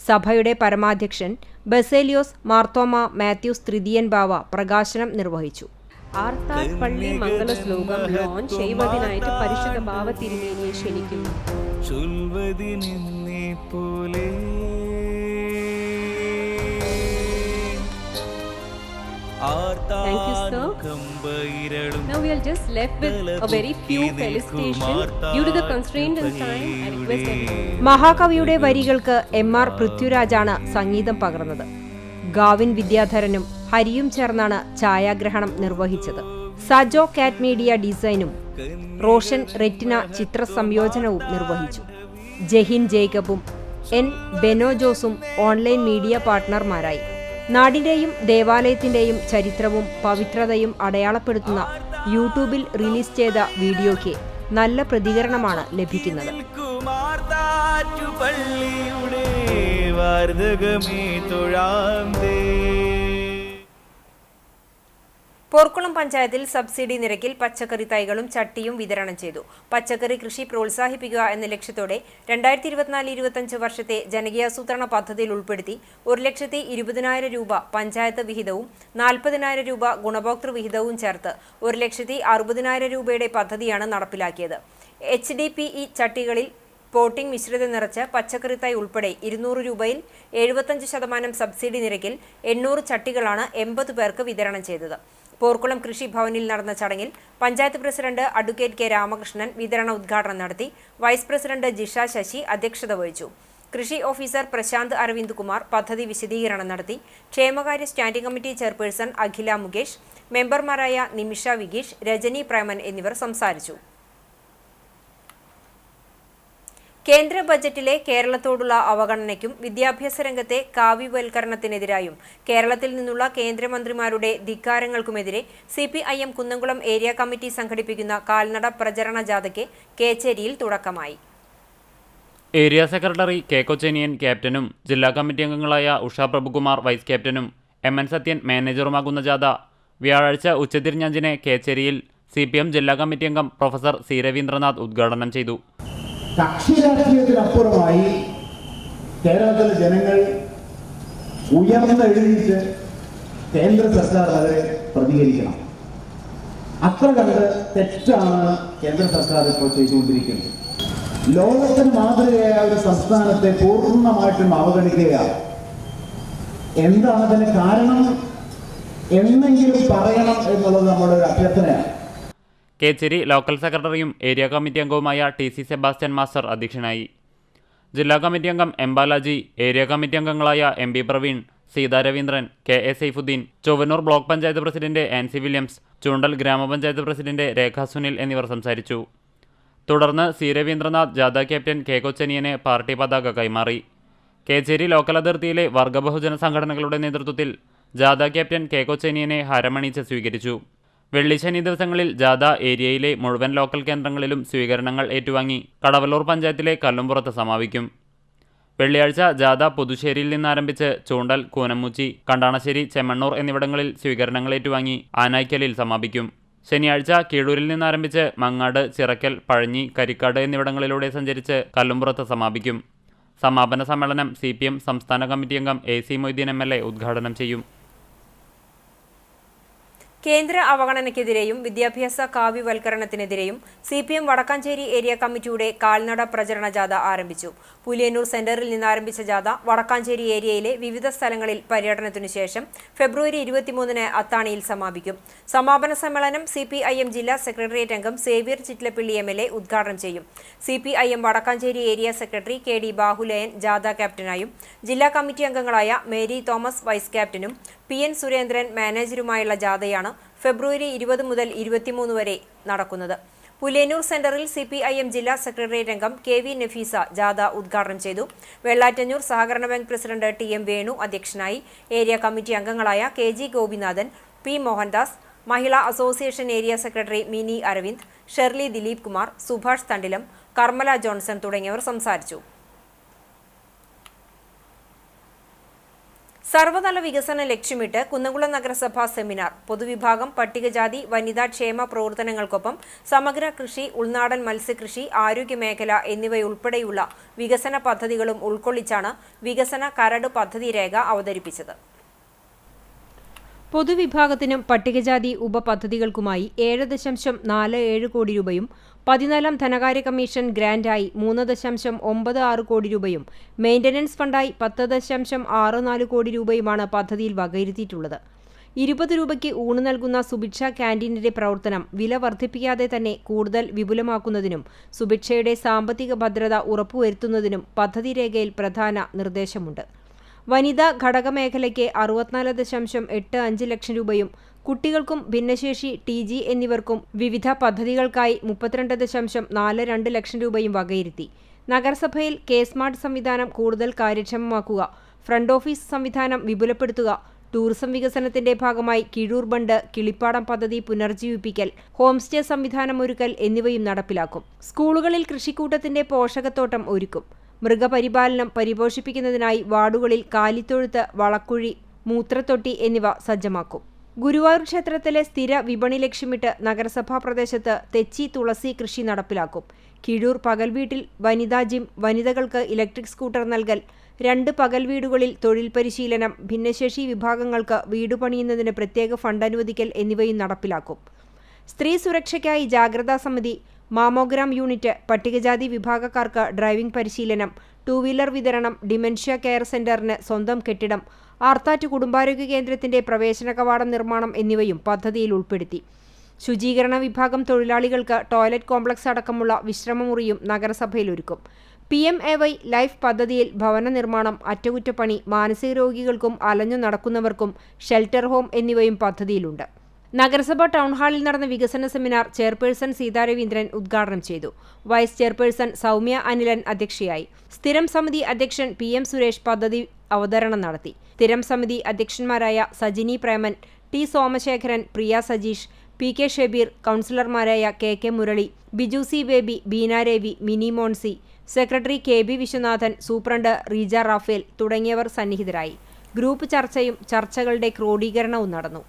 S1: സഭയുടെ പരമാധ്യക്ഷൻ ബസേലിയോസ് മാർത്തോമ മാത്യൂസ് തൃതീയൻ ബാവ പ്രകാശനം നിർവഹിച്ചു. ആർത്താറ്റ് പള്ളി മംഗള ശ്ലോകം ലോഞ്ച് ചെയ്യുന്നതിനായിട്ട് പരിശുദ്ധ ബാവ തിരുമേനിയെ ക്ഷണിക്കുന്നു.
S6: Thank you, sir. Now we are just left with a very few felicitations. Due to the constraint and time, I request everyone.
S1: മഹാകവിയുടെ വരികൾക്ക് എം.ആർ. പൃഥ്വിരാജാണ് സംഗീതം പകർന്നത്. ഗാവിൻ വിദ്യാധരനും ഹരിയും ചേർന്നാണ് ഛായാഗ്രഹണം നിർവഹിച്ചത്. സജോ കാറ്റ് മീഡിയ ഡിസൈനും റോഷൻ റെറ്റിന ചിത്ര സംയോജനവും നിർവഹിച്ചു. ജഹിൻ ജേക്കബും എൻ ബെനോ ജോസും ഓൺലൈൻ മീഡിയ പാർട്ട്ണർമാരായി. നാടിന്റെയും ദേവാലയത്തിന്റെയും ചരിത്രവും പവിത്രതയും അടയാളപ്പെടുത്തുന്ന യൂട്യൂബിൽ റിലീസ് ചെയ്ത വീഡിയോയ്ക്ക് നല്ല പ്രതികരണമാണ് ലഭിക്കുന്നത്. പോർക്കുളം പഞ്ചായത്തിൽ സബ്സിഡി നിരക്കിൽ പച്ചക്കറി തൈകളും ചട്ടിയും വിതരണം ചെയ്തു. പച്ചക്കറി കൃഷി പ്രോത്സാഹിപ്പിക്കുക എന്ന ലക്ഷ്യത്തോടെ 2024-25 വർഷത്തെ ജനകീയാസൂത്രണ പദ്ധതിയിൽ ഉൾപ്പെടുത്തി 1,20,000 രൂപ പഞ്ചായത്ത് വിഹിതവും 40,000 രൂപ ഗുണഭോക്തൃ വിഹിതവും ചേർത്ത് 1,60,000 രൂപയുടെ പദ്ധതിയാണ് നടപ്പിലാക്കിയത്. HDPE ചട്ടികളിൽ പോട്ടിംഗ് മിശ്രിതം നിറച്ച് പച്ചക്കറി തൈ ഉൾപ്പെടെ 200 രൂപയിൽ 75% സബ്സിഡി നിരക്കിൽ 800 ചട്ടികളാണ് 80 പേർക്ക് വിതരണം ചെയ്തത്. പോർക്കുളം കൃഷി ഭവനിൽ നടന്ന ചടങ്ങിൽ panchayat president advocate K Ramakrishnan വിതരണ ഉദ്ഘാടനം നടത്തി. വൈസ് പ്രസിഡന്റ് ജിഷ ശശി അധ്യക്ഷത വഹിച്ചു. കൃഷി ഓഫീസർ പ്രശാന്ത് അരവിന്ദ് കുമാർ പദ്ധതി വിശദീകരണം നടത്തി. ക്ഷേമകാര്യ സ്റ്റാൻഡിംഗ് കമ്മിറ്റി ചെയർപേഴ്സൺ അഖില മുകേഷ്, മെമ്പർമാരായ നിമിഷ വിഗീഷ്, രജനി പ്രേമൻ എന്നിവർ സംസാരിച്ചു. കേന്ദ്ര ബജറ്റിലെ കേരളത്തോടുള്ള അവഗണനയ്ക്കും വിദ്യാഭ്യാസ രംഗത്തെ കാവ്യവൽക്കരണത്തിനെതിരായും കേരളത്തിൽ നിന്നുള്ള കേന്ദ്രമന്ത്രിമാരുടെ ധിക്കാരങ്ങൾക്കുമെതിരെ CPIM കുന്നംകുളം ഏരിയ കമ്മിറ്റി സംഘടിപ്പിക്കുന്ന കാൽനട പ്രചരണ ജാഥയ്ക്ക് കേച്ചേരിയിൽ തുടക്കമായി.
S7: ഏരിയ സെക്രട്ടറി കെ കൊച്ചേനിയൻ ക്യാപ്റ്റനും ജില്ലാ കമ്മിറ്റി അംഗങ്ങളായ ഉഷ പ്രഭുകുമാർ വൈസ് ക്യാപ്റ്റനും MN സത്യൻ മാനേജറുമാകുന്ന ജാഥ വ്യാഴാഴ്ച ഉച്ചതിരിഞ്ഞ് കേച്ചേരിയിൽ CPM ജില്ലാ കമ്മിറ്റി അംഗം പ്രൊഫസർ സി രവീന്ദ്രനാഥ് ഉദ്ഘാടനം ചെയ്തു.
S8: കക്ഷി രാഷ്ട്രീയത്തിനപ്പുറമായി കേരളത്തിലെ ജനങ്ങൾ ഉയർന്നെഴുതിയിട്ട് കേന്ദ്ര സർക്കാർ അതിനെ പ്രതികരിക്കണം. അത്ര കണ്ട് തെറ്റാണ് കേന്ദ്ര സർക്കാർ ഇപ്പോൾ ചെയ്തുകൊണ്ടിരിക്കുന്നത്. ലോകത്തിന് മാതൃകയായ ഒരു സംസ്ഥാനത്തെ പൂർണ്ണമായിട്ടും അവഗണിക്കുകയാണ്. എന്താണ് അതിന് കാരണം എന്നെങ്കിലും പറയണം എന്നുള്ളത് നമ്മുടെ ഒരു അഭ്യർത്ഥനയാണ്.
S7: കേച്ചേരി ലോക്കൽ സെക്രട്ടറിയും ഏരിയ കമ്മിറ്റി അംഗവുമായ TC സെബാസ്റ്റ്യൻ മാസ്റ്റർ അധ്യക്ഷനായി. ജില്ലാ കമ്മിറ്റി അംഗം M ബാലാജി, ഏരിയ കമ്മിറ്റി അംഗങ്ങളായ MB Praveen, Seetha Raveendran, KA Saifuddeen, Chovvannur block panchayat president Ancy Williams, Choondal ഗ്രാമപഞ്ചായത്ത് പ്രസിഡന്റ് രേഖ സുനിൽ എന്നിവർ സംസാരിച്ചു. തുടർന്ന് C രവീന്ദ്രനാഥ് ജാഥ ക്യാപ്റ്റൻ കെ കൊച്ചനിയന് പാർട്ടി പതാക കൈമാറി. കേച്ചേരി ലോക്കൽ അതിർത്തിയിലെ വർഗബഹുജന സംഘടനകളുടെ നേതൃത്വത്തിൽ ജാഥ ക്യാപ്റ്റൻ കെ കൊച്ചനിയനെ ഹാരമണിയിച്ച് സ്വീകരിച്ചു. വെള്ളി ശനി ദിവസങ്ങളിൽ ജാഥ ഏരിയയിലെ മുഴുവൻ ലോക്കൽ കേന്ദ്രങ്ങളിലും സ്വീകരണങ്ങൾ ഏറ്റുവാങ്ങി കടവല്ലൂർ പഞ്ചായത്തിലെ കല്ലുംപുറത്ത് സമാപിക്കും. വെള്ളിയാഴ്ച ജാഥ പുതുശ്ശേരിയിൽ നിന്നാരംഭിച്ച് ചൂണ്ടൽ, കൂനമുച്ചി, കണ്ടാണശ്ശേരി, ചെമ്മണ്ണൂർ എന്നിവിടങ്ങളിൽ സ്വീകരണങ്ങൾ ഏറ്റുവാങ്ങി ആനായ്ക്കലിൽ സമാപിക്കും. ശനിയാഴ്ച കീഴൂരിൽ നിന്നാരംഭിച്ച് മങ്ങാട്, ചിറക്കൽ, പഴഞ്ഞി, കരിക്കാട് എന്നിവിടങ്ങളിലൂടെ സഞ്ചരിച്ച് കല്ലുംപുറത്ത് സമാപിക്കും. സമാപന സമ്മേളനം CPM സംസ്ഥാന കമ്മിറ്റി അംഗം AC മൊയ്തീൻ MLA ഉദ്ഘാടനം ചെയ്യും.
S1: കേന്ദ്ര അവഗണനയ്ക്കെതിരെയും വിദ്യാഭ്യാസ കാവ്യവൽക്കരണത്തിനെതിരെയും CPM വടക്കാഞ്ചേരി ഏരിയ കമ്മിറ്റിയുടെ കാൽനട പ്രചരണ ജാഥ ആരംഭിച്ചു. പുലിയന്നൂർ സെന്ററിൽ നിന്നാരംഭിച്ച ജാഥ വടക്കാഞ്ചേരി ഏരിയയിലെ വിവിധ സ്ഥലങ്ങളിൽ പര്യടനത്തിനു ശേഷം ഫെബ്രുവരി 23-ന് അത്താണിയിൽ സമാപിക്കും. സമാപന സമ്മേളനം CPIM ജില്ലാ സെക്രട്ടേറിയറ്റ് അംഗം സേവ്യർ ചിറ്റ്ലപ്പിള്ളി MLA ഉദ്ഘാടനം ചെയ്യും. CPIM Wadakkanchery area secretary KD Bahulayan ജാഥ ക്യാപ്റ്റനായും ജില്ലാ കമ്മിറ്റി അംഗങ്ങളായ മേരി തോമസ് വൈസ് ക്യാപ്റ്റനും PN സുരേന്ദ്രൻ മാനേജരുമായുള്ള ജാഥയാണ് ഫെബ്രുവരി 20 മുതൽ 23 വരെ നടക്കുന്നത്. പുലിയന്നൂർ സെന്ററിൽ CPIM ജില്ലാ സെക്രട്ടേറിയറ്റ് അംഗം KV നഫീസ ജാഥ ഉദ്ഘാടനം ചെയ്തു. വെള്ളാറ്റഞ്ഞൂർ സഹകരണ ബാങ്ക് പ്രസിഡന്റ് TM വേണു അധ്യക്ഷനായി. ഏരിയ കമ്മിറ്റി അംഗങ്ങളായ KG Gopinathan, P Mohandas, Mahila association area secretary Mini Aravind, Shirley Dileep Kumar, Subhash Thandilam, Karmala Johnson തുടങ്ങിയവർ സംസാരിച്ചു. സർവതല വികസനം ലക്ഷ്യമിട്ട് കുന്നംകുളം നഗരസഭ സെമിനാർ. പൊതുവിഭാഗം, പട്ടികജാതി, വനിതാ ക്ഷേമ പ്രവർത്തനങ്ങൾക്കൊപ്പം സമഗ്ര കൃഷി, ഉൾനാടൻ മത്സ്യകൃഷി, ആരോഗ്യമേഖല എന്നിവയുൾപ്പെടെയുള്ള വികസന പദ്ധതികളും ഉൾക്കൊള്ളിച്ചാണ് വികസന കരട് പദ്ധതി രേഖ അവതരിപ്പിച്ചത്.
S6: പൊതുവിഭാഗത്തിനും പട്ടികജാതി ഉപപദ്ധതികൾക്കുമായി 7.47 കോടി രൂപയും 14-ാം ധനകാര്യ കമ്മീഷൻ ഗ്രാന്റായി 3.96 കോടി രൂപയും മെയിന്റനൻസ് ഫണ്ടായി 10.64 കോടി രൂപയുമാണ് പദ്ധതിയിൽ വകയിരുത്തിയിട്ടുള്ളത്. 20 രൂപയ്ക്ക് ഊണ് നൽകുന്ന സുഭിക്ഷ ക്യാന്റീനിന്റെ പ്രവർത്തനം വില വർദ്ധിപ്പിക്കാതെ തന്നെ കൂടുതൽ വിപുലമാക്കുന്നതിനും സുഭിക്ഷയുടെ സാമ്പത്തിക ഭദ്രത ഉറപ്പുവരുത്തുന്നതിനും പദ്ധതി രേഖയിൽ പ്രധാന നിർദ്ദേശമുണ്ട്. വനിതാ ഘടകമേഖലയ്ക്ക് 64.85 ലക്ഷം രൂപയും കുട്ടികൾക്കും ഭിന്നശേഷി, TG എന്നിവർക്കും വിവിധ പദ്ധതികൾക്കായി 32.42 ലക്ഷം രൂപയും വകയിരുത്തി. നഗരസഭയിൽ K-സ്മാർട്ട് സംവിധാനം കൂടുതൽ കാര്യക്ഷമമാക്കുക, ഫ്രണ്ട് ഓഫീസ് സംവിധാനം വിപുലപ്പെടുത്തുക, ടൂറിസം വികസനത്തിന്റെ ഭാഗമായി കിഴൂർ ബണ്ട്, കിളിപ്പാടം പദ്ധതി പുനർജീവിപ്പിക്കൽ, ഹോം സ്റ്റേ സംവിധാനം ഒരുക്കൽ എന്നിവയും നടപ്പിലാക്കും. സ്കൂളുകളിൽ കൃഷിക്കൂട്ടത്തിന്റെ പോഷകത്തോട്ടം ഒരുക്കും. മൃഗപരിപാലനം പരിപോഷിപ്പിക്കുന്നതിനായി വാർഡുകളിൽ കാലിത്തൊഴുത്ത്, വളക്കുഴി, മൂത്രത്തൊട്ടി എന്നിവ സജ്ജമാക്കും. ഗുരുവായൂർ ക്ഷേത്രത്തിലെ സ്ഥിര വിപണി ലക്ഷ്യമിട്ട് നഗരസഭാ പ്രദേശത്ത് തെച്ചി, തുളസി കൃഷി നടപ്പിലാക്കും. കിഴൂർ പകൽവീട്ടിൽ വനിതാ ജിം, വനിതകൾക്ക് ഇലക്ട്രിക് സ്കൂട്ടർ നൽകൽ, 2 പകൽ വീടുകളിൽ തൊഴിൽ പരിശീലനം, ഭിന്നശേഷി വിഭാഗങ്ങൾക്ക് വീട് പണിയുന്നതിന് പ്രത്യേക ഫണ്ട് അനുവദിക്കൽ എന്നിവയും നടപ്പിലാക്കും. സ്ത്രീ സുരക്ഷയ്ക്കായി ജാഗ്രതാ സമിതി, മാമോഗ്രാം യൂണിറ്റ്, പട്ടികജാതി വിഭാഗക്കാർക്ക് ഡ്രൈവിംഗ് പരിശീലനം, 2 വീലർ വിതരണം, ഡിമെൻഷ്യ കെയർ സെന്ററിന് സ്വന്തം കെട്ടിടം, ആർത്താറ്റ് കുടുംബാരോഗ്യ കേന്ദ്രത്തിന്റെ പ്രവേശന കവാടം നിർമ്മാണം എന്നിവയും പദ്ധതിയിൽ ഉൾപ്പെടുത്തി. ശുചീകരണ വിഭാഗം തൊഴിലാളികൾക്ക് ടോയ്ലറ്റ് കോംപ്ലക്സ് അടക്കമുള്ള വിശ്രമമുറിയും നഗരസഭയിൽ ഒരുക്കും. PMAY ലൈഫ് പദ്ധതിയിൽ ഭവന നിർമ്മാണം, അറ്റകുറ്റപ്പണി, മാനസിക രോഗികൾക്കും അലഞ്ഞു നടക്കുന്നവർക്കും ഷെൽട്ടർ ഹോം എന്നിവയും പദ്ധതിയിലുണ്ട്. നഗരസഭ ടൗൺഹാളിൽ നടന്ന വികസന സെമിനാർ ചെയർപേഴ്സൺ സീതാ രവീന്ദ്രൻ ഉദ്ഘാടനം ചെയ്തു. വൈസ് ചെയർപേഴ്സൺ സൗമ്യ അനിലൻ അധ്യക്ഷയായി. സ്ഥിരം സമിതി അധ്യക്ഷൻ PM സുരേഷ് പദ്ധതി അവതരണം നടത്തി. സ്ഥിരം സമിതി അധ്യക്ഷന്മാരായ സജിനി പ്രേമൻ, T സോമശേഖരൻ, പ്രിയ സജീഷ്, PK ഷെബീർ, കൗൺസിലർമാരായ KK Murali, Biju C Baby, Beena Ravi, Mini Moncy, secretary KB Viswanathan, superintendent Reeja Raphael തുടങ്ങിയവർ സന്നിഹിതരായി. ഗ്രൂപ്പ് ചർച്ചയും ചർച്ചകളുടെ ക്രോഡീകരണവും നടന്നു.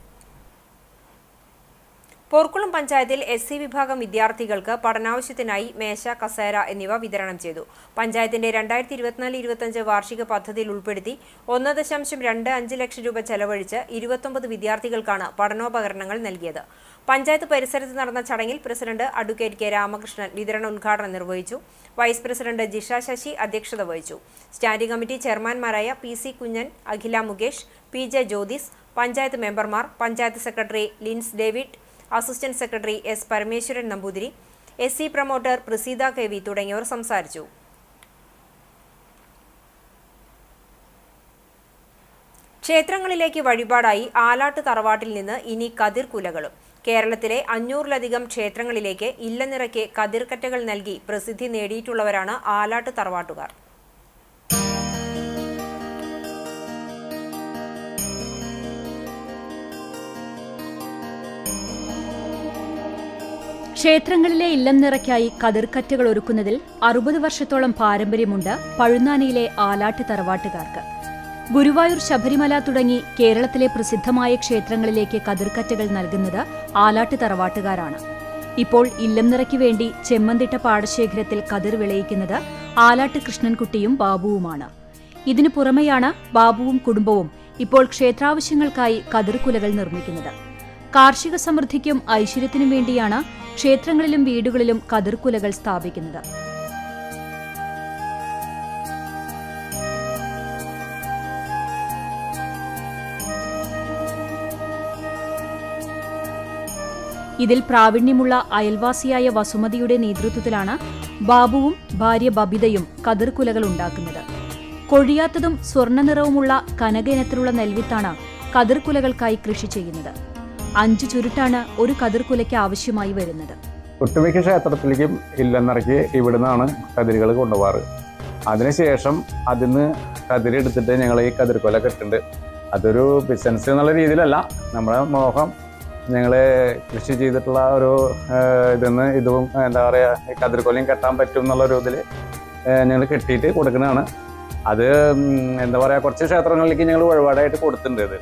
S1: പോർക്കുളം പഞ്ചായത്തിൽ SC വിഭാഗം വിദ്യാർത്ഥികൾക്ക് പഠനാവശ്യത്തിനായി മേശ, കസേര എന്നിവ വിതരണം ചെയ്തു. പഞ്ചായത്തിന്റെ 2024-25 വാർഷിക പദ്ധതിയിൽ ഉൾപ്പെടുത്തി 1.25 ലക്ഷം രൂപ ചെലവഴിച്ച് 29 വിദ്യാർത്ഥികൾക്കാണ് പഠനോപകരണങ്ങൾ നൽകിയത്. പഞ്ചായത്ത് പരിസരത്ത് നടന്ന ചടങ്ങിൽ പ്രസിഡന്റ് അഡ്വക്കേറ്റ് K രാമകൃഷ്ണൻ വിതരണ ഉദ്ഘാടനം നിർവഹിച്ചു. വൈസ് പ്രസിഡന്റ് ജിഷ ശശി അധ്യക്ഷത വഹിച്ചു. സ്റ്റാൻഡിംഗ് കമ്മിറ്റി ചെയർമാൻമാരായ PC കുഞ്ഞൻ, അഖില മുകേഷ്, PJ ജ്യോതിസ്, പഞ്ചായത്ത് മെമ്പർമാർ, panchayat secretary Lins David, assistant secretary S Parameswaran Namboothiri, SC promoter Praseetha KV തുടങ്ങിയവർ സംസാരിച്ചു. ക്ഷേത്രങ്ങളിലേക്ക് വഴിപാടായി ആലാട്ട് തറവാട്ടിൽ നിന്ന് ഇനി കതിർ കുലകളും. കേരളത്തിലെ 500-ലധികം ക്ഷേത്രങ്ങളിലേക്ക് ഇല്ലനിറയ്ക്ക് കതിർക്കറ്റകൾ നൽകി പ്രസിദ്ധി നേടിയിട്ടുള്ളവരാണ് ആലാട്ട് തറവാട്ടുകാർ.
S2: ക്ഷേത്രങ്ങളിലെ ഇല്ലം നിറയ്ക്കായി കതിർക്കറ്റകൾ ഒരുക്കുന്നതിൽ 60 വർഷത്തോളം പാരമ്പര്യമുണ്ട് പഴുന്നാനിയിലെ ആലാട്ട് തറവാട്ടുകാർക്ക്. ഗുരുവായൂർ, ശബരിമല തുടങ്ങി കേരളത്തിലെ പ്രസിദ്ധമായ ക്ഷേത്രങ്ങളിലേക്ക് കതിർക്കറ്റകൾ നൽകുന്നത് ആലാട്ട് തറവാട്ടുകാരാണ്. ഇപ്പോൾ ഇല്ലം നിറയ്ക്ക് വേണ്ടി ചെമ്മന്തിട്ട പാടശേഖരത്തിൽ കതിർ വിളയിക്കുന്നത് ആലാട്ട് കൃഷ്ണൻകുട്ടിയും ബാബുവുമാണ്. ഇതിനു പുറമെയാണ് ബാബുവും കുടുംബവും ഇപ്പോൾ ക്ഷേത്രാവശ്യങ്ങൾക്കായി കതിർക്കുലകൾ നിർമ്മിക്കുന്നത്. കാർഷിക സമൃദ്ധിക്കും ഐശ്വര്യത്തിനും വേണ്ടിയാണ് ക്ഷേത്രങ്ങളിലും വീടുകളിലും കതിർക്കുലകൾ സ്ഥാപിക്കുന്നത്. ഇതിൽ പ്രാവീണ്യമുള്ള അയൽവാസിയായ വസുമതിയുടെ നേതൃത്വത്തിലാണ് ബാബുവും ഭാര്യ ബബിതയും കതിർക്കുലകൾ ഉണ്ടാക്കുന്നത്. കൊഴിയാത്തതും സ്വർണ്ണനിറവുമുള്ള കനക ഇനത്തിലുള്ള നെൽവിത്താണ് കതിർക്കുലകൾക്കായി കൃഷി ചെയ്യുന്നത്. 5 ചുരുട്ടാണ് ഒരു കതിർക്കുലയ്ക്ക് ആവശ്യമായി വരുന്നത്.
S9: ഒട്ടുമിക്ക ക്ഷേത്രത്തിലേക്കും ഇല്ലെന്നിറക്കി ഇവിടുന്നാണ് കതിരുകൾ കൊണ്ടുപോകാറ്. അതിനുശേഷം അതിന്ന് കതിരെടുത്തിട്ട് ഞങ്ങൾ ഈ കതിർക്കൊല കെട്ടുണ്ട്. അതൊരു ബിസിനസ് എന്നുള്ള രീതിയിലല്ല, നമ്മുടെ മോഹം ഞങ്ങൾ കൃഷി ചെയ്തിട്ടുള്ള ഒരു ഇതിന്ന് ഇതും എന്താ പറയുക കതിർക്കൊലയും കെട്ടാൻ പറ്റും എന്നുള്ളൊരു ഇതിൽ ഞങ്ങൾ കെട്ടിയിട്ട് കൊടുക്കുന്നതാണ്. അത് എന്താ പറയുക കുറച്ച് ക്ഷേത്രങ്ങളിലേക്ക് ഞങ്ങൾ വഴിപാടായിട്ട് കൊടുത്തിട്ടുണ്ട്. ഇത്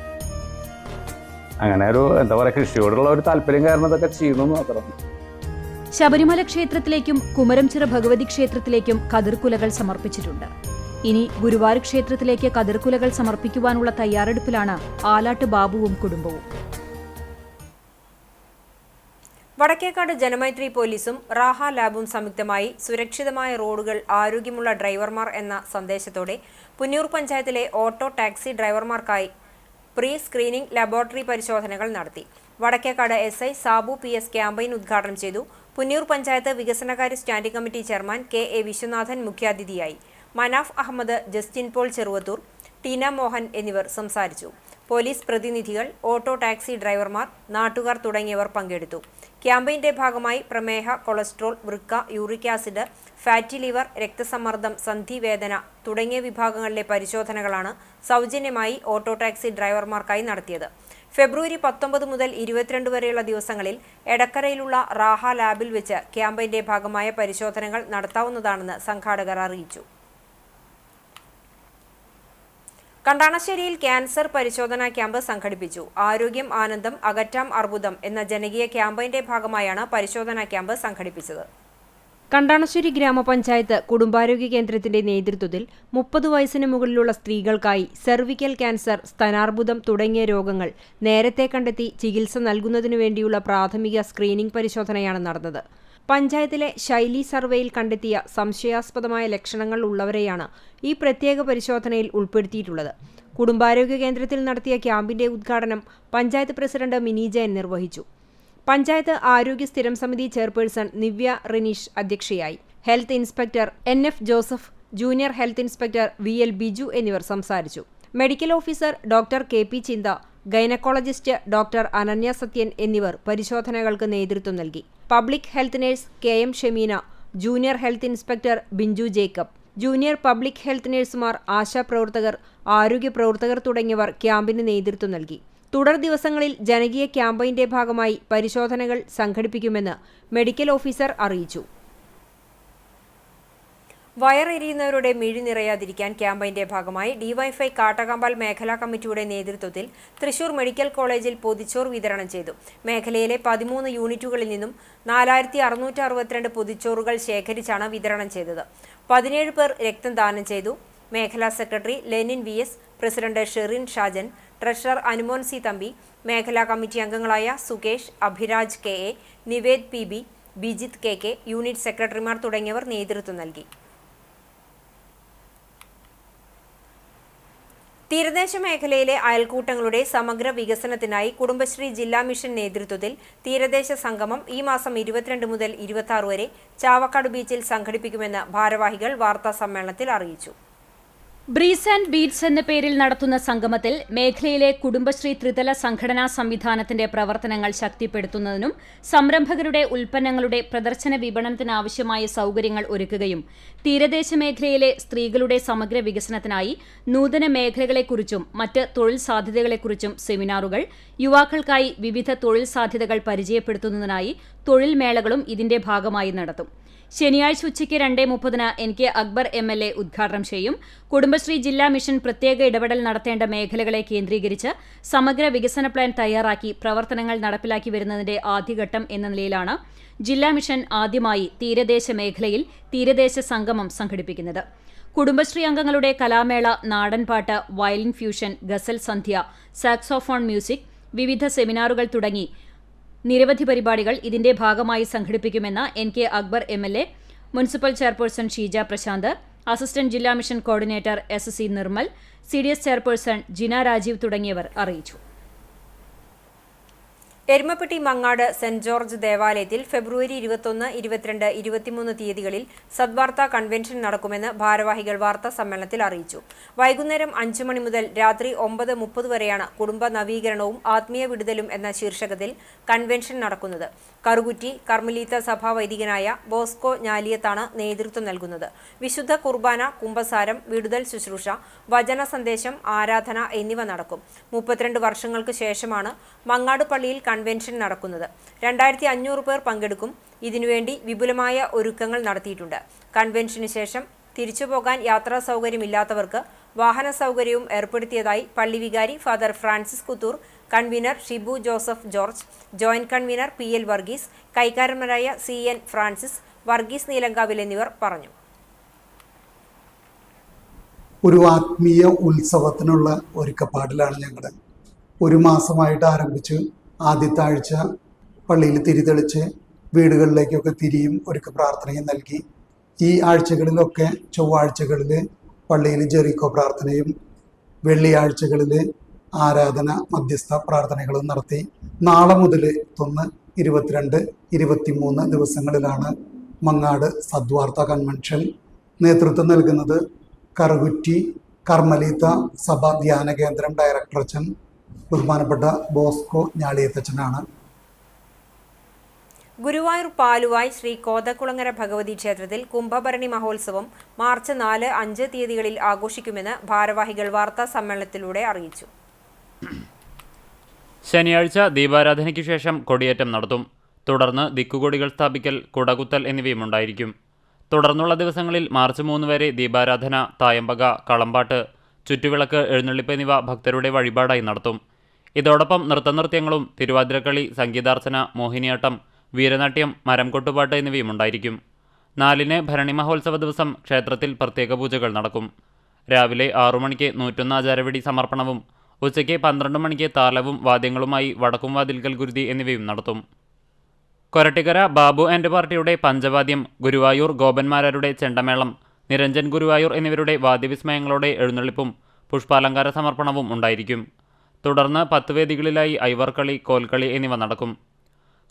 S9: അങ്ങനെ ഒരു എന്താ പറയുക കൃഷിയോടുള്ള ഒരു താല്പര്യം കാരണം ഇതൊക്കെ ചെയ്യുന്നു മാത്രം.
S2: ശബരിമല ക്ഷേത്രത്തിലേക്കും കുമരംചിറ ഭഗവതി ക്ഷേത്രത്തിലേക്കും കതിർക്കുലകൾ സമർപ്പിച്ചിട്ടുണ്ട്. ഇനി ഗുരുവായൂർ ക്ഷേത്രത്തിലേക്ക് കതിർക്കുലകൾ സമർപ്പിക്കുവാനുള്ള തയ്യാറെടുപ്പിലാണ് ആലാട്ട് ബാബുവും കുടുംബവും.
S1: വടക്കേക്കാട് ജനമൈത്രി പോലീസും റാഹ ലാബും സംയുക്തമായി സുരക്ഷിതമായ റോഡുകൾ, ആരോഗ്യമുള്ള ഡ്രൈവർമാർ എന്ന സന്ദേശത്തോടെ പുന്നൂർ പഞ്ചായത്തിലെ ഓട്ടോ ടാക്സി ഡ്രൈവർമാർക്കായി പ്രീ സ്ക്രീനിംഗ് ലബോറട്ടറി പരിശോധനകൾ നടത്തി. Vadakkekad SI Sabu PS campaign ഉദ്ഘാടനം ചെയ്തു. പുന്നൂർ പഞ്ചായത്ത് വികസനകാര്യ standing committee chairman KA Viswanathan മുഖ്യാതിഥിയായി. മനാഫ് അഹമ്മദ്, ജസ്റ്റിൻ പോൾ ചെറുവത്തൂർ, ടീന മോഹൻ എന്നിവർ സംസാരിച്ചു. പോലീസ് പ്രതിനിധികൾ, ഓട്ടോ ടാക്സി ഡ്രൈവർമാർ, നാട്ടുകാർ തുടങ്ങിയവർ പങ്കെടുത്തു. ക്യാമ്പയിന്റെ ഭാഗമായി പ്രമേഹ, കൊളസ്ട്രോൾ, വൃക്ക, യൂറിക് ആസിഡ്, ഫാറ്റി ലിവർ, രക്തസമ്മർദ്ദം, സന്ധിവേദന തുടങ്ങിയ വിഭാഗങ്ങളിലെ പരിശോധനകളാണ് സൗജന്യമായി ഓട്ടോ ടാക്സി ഡ്രൈവർമാർക്കായി നടത്തിയത്. ഫെബ്രുവരി 19 മുതൽ 22 വരെയുള്ള ദിവസങ്ങളിൽ എടക്കരയിലുള്ള റാഹ ലാബിൽ വെച്ച് ക്യാമ്പയിന്റെ ഭാഗമായ പരിശോധനകൾ നടത്താവുന്നതാണെന്ന് സംഘാടകർ അറിയിച്ചു. കണ്ടാണശ്ശേരിയിൽ ക്യാൻസർ പരിശോധനാ ക്യാമ്പ് സംഘടിപ്പിച്ചു. ആരോഗ്യം ആനന്ദം, അകറ്റാം അർബുദം എന്ന ജനകീയ ക്യാമ്പയിന്റെ ഭാഗമായാണ് പരിശോധനാ ക്യാമ്പ് സംഘടിപ്പിച്ചത്.
S6: കണ്ടാണശ്ശേരി ഗ്രാമപഞ്ചായത്ത് കുടുംബാരോഗ്യ കേന്ദ്രത്തിന്റെ നേതൃത്വത്തിൽ 30 വയസ്സിന് മുകളിലുള്ള സ്ത്രീകൾക്കായി സെർവിക്കൽ ക്യാൻസർ, സ്തനാർബുദം തുടങ്ങിയ രോഗങ്ങൾ നേരത്തെ കണ്ടെത്തി ചികിത്സ നൽകുന്നതിനു വേണ്ടിയുള്ള പ്രാഥമിക സ്ക്രീനിംഗ് പരിശോധനയാണ് നടന്നത്. പഞ്ചായത്തിലെ ശൈലി സർവേയിൽ കണ്ടെത്തിയ സംശയാസ്പദമായ ലക്ഷണങ്ങൾ ഉള്ളവരെയാണ് ഈ പ്രത്യേക പരിശോധനയിൽ ഉൾപ്പെടുത്തിയിട്ടുള്ളത്. കുടുംബാരോഗ്യ കേന്ദ്രത്തിൽ നടത്തിയ ക്യാമ്പിന്റെ ഉദ്ഘാടനം പഞ്ചായത്ത് പ്രസിഡന്റ് മിനി ജയൻ നിർവഹിച്ചു. പഞ്ചായത്ത് ആരോഗ്യ സ്ഥിരം സമിതി ചെയർപേഴ്സൺ നിവ്യ റിനീഷ് അധ്യക്ഷയായി. Health inspector NF Joseph, junior health inspector VL Biju എന്നിവർ സംസാരിച്ചു. Medical officer doctor KP Chintha, gynaecologist doctor Ananya Sathyan എന്നിവർ പരിശോധനകൾക്ക് നേതൃത്വം നൽകി. Public health nurse KM Shemeena, junior health inspector Binchu Jacob, junior public health നഴ്സുമാർ, ആശാപ്രവർത്തകർ, ആരോഗ്യ പ്രവർത്തകർ തുടങ്ങിയവർ ക്യാമ്പിന് നേതൃത്വം നൽകി. തുടർ ദിവസങ്ങളിൽ ജനകീയ ക്യാമ്പയിന്റെ ഭാഗമായി പരിശോധനകൾ സംഘടിപ്പിക്കുമെന്ന് മെഡിക്കൽ ഓഫീസർ അറിയിച്ചു.
S1: വയറെരിയുന്നവരുടെ മിഴി നിറയാതിരിക്കാൻ ക്യാമ്പയിന്റെ ഭാഗമായി DYFI കാട്ടകമ്പാൽ മേഖലാ കമ്മിറ്റിയുടെ നേതൃത്വത്തിൽ തൃശൂർ മെഡിക്കൽ കോളേജിൽ പൊതിച്ചോറ് വിതരണം ചെയ്തു. മേഖലയിലെ 13 യൂണിറ്റുകളിൽ നിന്നും 4662 പൊതിച്ചോറുകൾ ശേഖരിച്ചാണ് വിതരണം ചെയ്തത്. 17 പേർ രക്തം ദാനം ചെയ്തു. മേഖലാ secretary Lenin VS, president Sherin Shajan, treasurer Anumon C Thampi, മേഖലാ കമ്മിറ്റി അംഗങ്ങളായ Sukesh, Abhiraj KA, Nived PB, Bijith KK, unit സെക്രട്ടറിമാർ തുടങ്ങിയവർ നേതൃത്വം നൽകി. തീരദേശ മേഖലയിലെ അയൽക്കൂട്ടങ്ങളുടെ സമഗ്ര വികസനത്തിനായി കുടുംബശ്രീ ജില്ലാ മിഷൻ നേതൃത്വത്തിൽ തീരദേശ സംഗമം ഈ മാസം 22 മുതൽ 26 വരെ ചാവക്കാട് ബീച്ചിൽ സംഘടിപ്പിക്കുമെന്ന് ഭാരവാഹികൾ വാർത്താ സമ്മേളനത്തിൽ അറിയിച്ചു.
S2: ബ്രീസ് ആൻഡ് ബീറ്റ്സ് എന്ന പേരിൽ നടത്തുന്ന സംഗമത്തിൽ മേഖലയിലെ കുടുംബശ്രീ ത്രിതല സംഘടനാ സംവിധാനത്തിന്റെ പ്രവർത്തനങ്ങൾ ശക്തിപ്പെടുത്തുന്നതിനും സംരംഭകരുടെ ഉൽപ്പന്നങ്ങളുടെ പ്രദർശന വിപണനത്തിനാവശ്യമായ സൌകര്യങ്ങൾ ഒരുക്കുകയും തീരദേശ മേഖലയിലെ സ്ത്രീകളുടെ സമഗ്ര വികസനത്തിനായി നൂതന മേഖലകളെക്കുറിച്ചും മറ്റ് തൊഴിൽ സാധ്യതകളെക്കുറിച്ചും സെമിനാറുകൾ, യുവാക്കൾക്കായി വിവിധ തൊഴിൽ സാധ്യതകൾ പരിചയപ്പെടുത്തുന്നതിനായി തൊഴിൽ മേളകളും ഇതിന്റെ ഭാഗമായി നടത്തും. ശനിയാഴ്ച ഉച്ചയ്ക്ക് 2:30 NK അക്ബർ MLA ഉദ്ഘാടനം ചെയ്യും. കുടുംബശ്രീ ജില്ലാ മിഷൻ പ്രത്യേക ഇടപെടൽ നടത്തേണ്ട മേഖലകളെ കേന്ദ്രീകരിച്ച് സമഗ്ര വികസന പ്ലാൻ തയ്യാറാക്കി പ്രവർത്തനങ്ങൾ നടപ്പിലാക്കി വരുന്നതിന്റെ ആദ്യഘട്ടം എന്ന നിലയിലാണ് ജില്ലാ മിഷൻ ആദ്യമായി തീരദേശ മേഖലയിൽ തീരദേശ സംഗമം സംഘടിപ്പിക്കുന്നത്. കുടുംബശ്രീ അംഗങ്ങളുടെ കലാമേള, നാടൻപാട്ട്, വയലിൻ ഫ്യൂഷൻ, ഗസൽ സന്ധ്യ, സാക്സോഫോൺ മ്യൂസിക്, വിവിധ സെമിനാറുകൾ തുടങ്ങി നിരവധി പരിപാടികൾ ഇതിന്റെ ഭാഗമായി സംഘടിപ്പിക്കുമെന്ന് NK Akbar MLA, municipal chairperson Sheeja Prasanth, assistant ജില്ലാ mission coordinator SC Nirmal, CDS chairperson Jina Rajeev തുടങ്ങിയവർ അറിയിച്ചു.
S1: എരുമപ്പെട്ടി മങ്ങാട് സെന്റ് ജോർജ് ദേവാലയത്തിൽ ഫെബ്രുവരി 21, 22, 23 തീയതികളിൽ സദ്വാർത്താ കൺവെൻഷൻ നടക്കുമെന്ന് ഭാരവാഹികൾ വാർത്താ സമ്മേളനത്തിൽ അറിയിച്ചു. വൈകുന്നേരം 5 മണി മുതൽ രാത്രി 9:30 വരെയാണ് കുടുംബ നവീകരണവും ആത്മീയ വിടുതലും എന്ന ശീർഷകത്തിൽ കൺവെൻഷൻ നടക്കുന്നത്. കറുകുറ്റി കർമ്മലീത്ത സഭാ വൈദികനായ ബോസ്കോ ഞാലിയത്താണ് നേതൃത്വം നൽകുന്നത്. വിശുദ്ധ കുർബാന, കുംഭസാരം, വിടുതൽ ശുശ്രൂഷ, വചന സന്ദേശം, ആരാധന എന്നിവ നടക്കും. 32 വർഷങ്ങൾക്ക് ശേഷമാണ് മങ്ങാട് പള്ളിയിൽ കൺവെൻഷൻ നടക്കുന്നത്. 2500 പേർ പങ്കെടുക്കും. ഇതിനുവേണ്ടി വിപുലമായ ഒരുക്കങ്ങൾ നടത്തിയിട്ടുണ്ട്. കൺവെൻഷന് ശേഷം തിരിച്ചുപോകാൻ യാത്രാ സൗകര്യമില്ലാത്തവർക്ക് വാഹന സൗകര്യവും ഏർപ്പെടുത്തിയതായി പള്ളി വികാരി father Francis Kuthur, convener Shibu Joseph George, joint convener PL Varghese, കൈക്കാരന്മാരായ CN ഫ്രാൻസിസ്, വർഗീസ് നീലങ്കാവിൽ എന്നിവർ പറഞ്ഞു.
S10: ഒരു ആത്മീയ ഉത്സവത്തിനുള്ള ഒരുക്കപ്പാടിലാണ് ഞങ്ങൾ. 1 മാസമായിട്ട് ആരംഭിച്ച് ആദ്യത്തെ ആഴ്ച പള്ളിയിൽ തിരിതെളിച്ച് വീടുകളിലേക്കൊക്കെ തിരിയും ഒരുക്ക പ്രാർത്ഥനയും നൽകി. ഈ ആഴ്ചകളിലൊക്കെ ചൊവ്വാഴ്ചകളിൽ പള്ളിയിൽ ജെറിക്കോ പ്രാർത്ഥനയും വെള്ളിയാഴ്ചകളിൽ ആരാധന മധ്യസ്ഥ പ്രാർത്ഥനകളും നടത്തി. നാളെ മുതൽ 1, 22, 23 ദിവസങ്ങളിലാണ് മങ്ങാട് സദ്വാർത്ത കൺവെൻഷൻ. നേതൃത്വം നൽകുന്നത് കറുകുറ്റി കർമ്മലീത്ത സഭ ധ്യാന കേന്ദ്രം ഡയറക്ടർ അച്ഛൻ ബഹുമാനപ്പെട്ട ബോസ്കോ ഞാളിയത്തച്ഛനാണ്.
S1: ഗുരുവായൂർ പാലുവായ് ശ്രീ കോതക്കുളങ്ങര ഭഗവതി ക്ഷേത്രത്തിൽ കുംഭഭരണി മഹോത്സവം മാർച്ച് 4, 5 തീയതികളിൽ ആഘോഷിക്കുമെന്ന് ഭാരവാഹികൾ വാർത്താ സമ്മേളനത്തിലൂടെ അറിയിച്ചു.
S7: ശനിയാഴ്ച ദീപാരാധനയ്ക്ക് ശേഷം കൊടിയേറ്റം നടത്തും. തുടർന്ന് ദിക്കുകൊടികൾ സ്ഥാപിക്കൽ, കുടകുത്തൽ എന്നിവയുമുണ്ടായിരിക്കും. തുടർന്നുള്ള ദിവസങ്ങളിൽ മാർച്ച് 3 വരെ ദീപാരാധന, തായമ്പക, കളമ്പാട്ട്, ചുറ്റുവിളക്ക്, എഴുന്നള്ളിപ്പ് എന്നിവ ഭക്തരുടെ വഴിപാടായി നടത്തും. ഇതോടൊപ്പം നൃത്തനൃത്യങ്ങളും തിരുവാതിരക്കളി, സംഗീതാർച്ചന, മോഹിനിയാട്ടം, വീരനാട്യം, മരംകൊട്ടുപാട്ട് എന്നിവയുമുണ്ടായിരിക്കും. 4-ന് ഭരണി മഹോത്സവ ദിവസം ക്ഷേത്രത്തിൽ പ്രത്യേക പൂജകൾ നടക്കും. രാവിലെ 6 മണിക്ക് 101 ആചാരവെടി സമർപ്പണവും ഉച്ചയ്ക്ക് 12 മണിക്ക് താലവും വാദ്യങ്ങളുമായി വടക്കും വാതിൽക്കൽ ഗുരുതി എന്നിവയും നടത്തും. കൊരട്ടിക്കര ബാബു ആൻഡ് പാർട്ടിയുടെ പഞ്ചവാദ്യം, ഗുരുവായൂർ ഗോപന്മാരുടെ ചെണ്ടമേളം, നിരഞ്ജൻ ഗുരുവായൂർ എന്നിവരുടെ വാദ്യവിസ്മയങ്ങളോടെ എഴുന്നള്ളിപ്പും പുഷ്പാലങ്കാര സമർപ്പണവും ഉണ്ടായിരിക്കും. തുടർന്ന് 10 വേദികളിലായി ഐവർക്കളി, കോൽക്കളി എന്നിവ നടക്കും.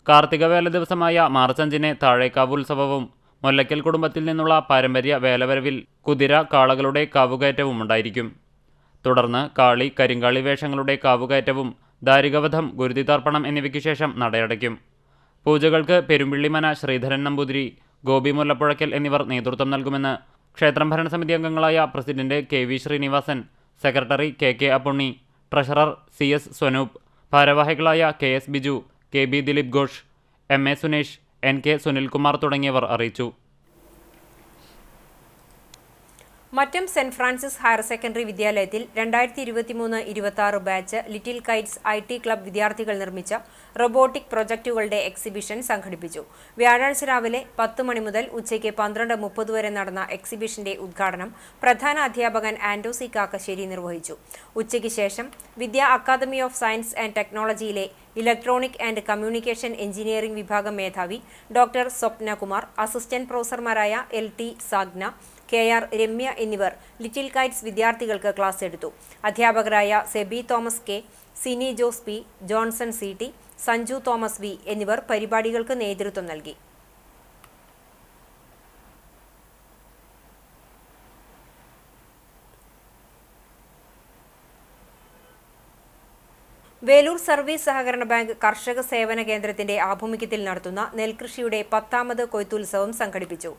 S7: കാർത്തികവേല ദിവസമായ മാർച്ച് 5-ന് താഴേക്കാവ് ഉത്സവവും മൊല്ലയ്ക്കൽ കുടുംബത്തിൽ നിന്നുള്ള പാരമ്പര്യ വേലവരവിൽ കുതിര, കാളകളുടെ കാവുകയറ്റവും ഉണ്ടായിരിക്കും. തുടർന്ന് കാളി, കരിങ്കാളി വേഷങ്ങളുടെ കാവുകയറ്റവും ദാരികവധം, ഗുരുതിതർപ്പണം എന്നിവയ്ക്ക് ശേഷം നടയടയ്ക്കും. പൂജകൾക്ക് പെരുമ്പിള്ളിമന ശ്രീധരൻ നമ്പൂതിരി, ഗോപി മുല്ലപ്പുഴയ്ക്കൽ എന്നിവർ നേതൃത്വം നൽകുമെന്ന് ക്ഷേത്രം ഭരണസമിതി അംഗങ്ങളായ president KV Sreenivasan, secretary KK Appunni, treasurer CS Swanoop, ഭാരവാഹികളായ KS Biju, KB Dileep Ghosh, MA Sunesh, NK Sunilkumar തുടങ്ങിയവർ അറിയിച്ചു.
S1: Mattam Saint Francis higher secondary വിദ്യാലയത്തിൽ 2023-26 batch little kites IT club വിദ്യാർത്ഥികൾ നിർമ്മിച്ച റോബോട്ടിക് പ്രൊജക്റ്റുകളുടെ എക്സിബിഷൻ സംഘടിപ്പിച്ചു. വ്യാഴാഴ്ച രാവിലെ 10 മണി മുതൽ ഉച്ചയ്ക്ക് 12:30 വരെ നടന്ന എക്സിബിഷന്റെ ഉദ്ഘാടനം പ്രധാന അധ്യാപകൻ ആൻഡോസി കാക്കശ്ശേരി നിർവഹിച്ചു. ഉച്ചയ്ക്ക് ശേഷം Vidya academy of science and ടെക്നോളജിയിലെ ഇലക്ട്രോണിക് ആൻഡ് കമ്മ്യൂണിക്കേഷൻ എഞ്ചിനീയറിംഗ് വിഭാഗം മേധാവി ഡോക്ടർ സ്വപ്നകുമാർ, അസിസ്റ്റന്റ് പ്രൊഫസർമാരായ LT സാഗ്ന, KR രമ്യ എന്നിവർ ലിറ്റിൽ കൈറ്റ്സ് വിദ്യാർത്ഥികൾക്ക് ക്ലാസ് എടുത്തു. അധ്യാപകരായ Seby Thomas K, Sini Jose P, Johnson CT, Sanju Thomas V എന്നിവർ പരിപാടികൾക്ക് നേതൃത്വം നൽകി. വേലൂർ സർവീസ് സഹകരണ ബാങ്ക് കർഷക സേവന കേന്ദ്രത്തിന്റെ ആഭിമുഖ്യത്തിൽ നടത്തുന്ന നെൽകൃഷിയുടെ 10ാമത് കൊയ്ത്തുത്സവം സംഘടിപ്പിച്ചു.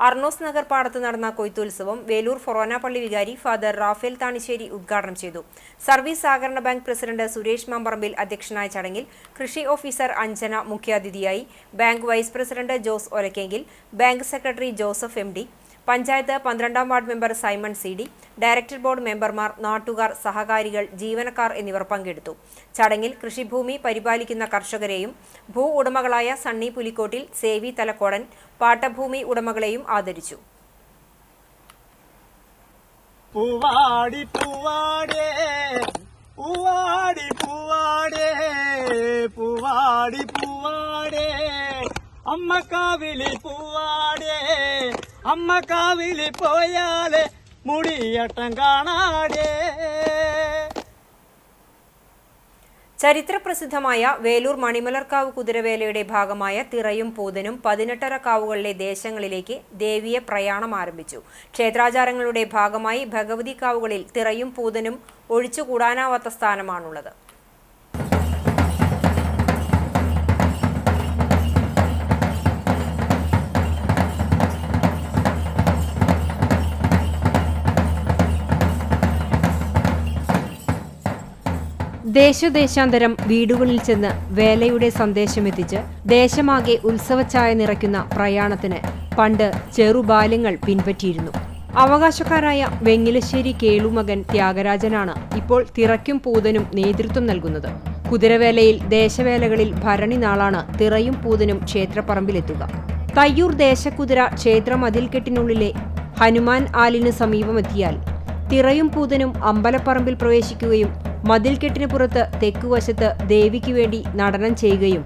S1: അർണോസ് നഗർ പാടത്ത് നടന്ന കൊയ്ത്തുത്സവം വേലൂർ ഫൊറോന പള്ളി വികാരി ഫാദർ റാഫേൽ താണിശ്ശേരി ഉദ്ഘാടനം ചെയ്തു. സർവീസ് സഹകരണ ബാങ്ക് പ്രസിഡന്റ് സുരേഷ് മാമ്പറമ്പിൽ അധ്യക്ഷനായ ചടങ്ങിൽ കൃഷി ഓഫീസർ അഞ്ജന മുഖ്യാതിഥിയായി. Bank vice president Jose Olakkengil, bank secretary Joseph MD, പഞ്ചായത്ത് 12ാം ward member Simon CD, director board മെമ്പർമാർ, നാട്ടുകാർ, സഹകാരികൾ, ജീവനക്കാർ എന്നിവർ പങ്കെടുത്തു. ചടങ്ങിൽ കൃഷിഭൂമി പരിപാലിക്കുന്ന കർഷകരെയും ഭൂ ഉടമകളായ സണ്ണി പുലിക്കോട്ടിൽ, സേവി തലക്കോടൻ, പാട്ടഭൂമി ഉടമകളെയും ആദരിച്ചു.
S5: പൂവാടി പൂവാടേ പൂവാടി പൂവാടേ പൂവാടി പൂവാടേ അമ്മക്കാവിലി പൂവാടേ അമ്മക്കാവിലി പോയാലേ മുടിയട്ടം കാണാടേ.
S1: ചരിത്രപ്രസിദ്ധമായ വേലൂർ മണിമലർക്കാവ് കുതിരവേലയുടെ ഭാഗമായ തിറയും പൂതനും 18 കാവുകളിലെ ദേശങ്ങളിലേക്ക് ദേവിയെ പ്രയാണം ആരംഭിച്ചു. ക്ഷേത്രാചാരങ്ങളുടെ ഭാഗമായി ഭഗവതി കാവുകളിൽ തിറയും പൂതനും ഒഴിച്ചുകൂടാനാവാത്ത സ്ഥാനമാണുള്ളത്.
S6: ദേശദേശാന്തരം വീടുകളിൽ ചെന്ന് വേലയുടെ സന്ദേശമെത്തിച്ച് ദേശമാകെ ഉത്സവച്ചായ നിറയ്ക്കുന്ന പ്രയാണത്തിന് പണ്ട് ചെറുബാല്യങ്ങൾ പിൻപറ്റിയിരുന്നു. അവകാശക്കാരായ വെങ്ങിലശ്ശേരി കേളുമകൻ ത്യാഗരാജനാണ് ഇപ്പോൾ തിറയ്ക്കും പൂതനും നേതൃത്വം നൽകുന്നത്. കുതിരവേലയിൽ ദേശവേലകളിൽ ഭരണി നാളാണ് തിറയും പൂതനും ക്ഷേത്രപ്പറമ്പിലെത്തുക. തയ്യൂർ ദേശക്കുതിര ക്ഷേത്ര മതിൽക്കെട്ടിനുള്ളിലെ ഹനുമാൻ ആലിന് സമീപമെത്തിയാൽ തിറയും പൂതനും അമ്പലപ്പറമ്പിൽ പ്രവേശിക്കുകയും മതിൽക്കെട്ടിന് പുറത്ത് തെക്കുവശത്ത് ദേവിക്ക് വേണ്ടി നടനം ചെയ്യുകയും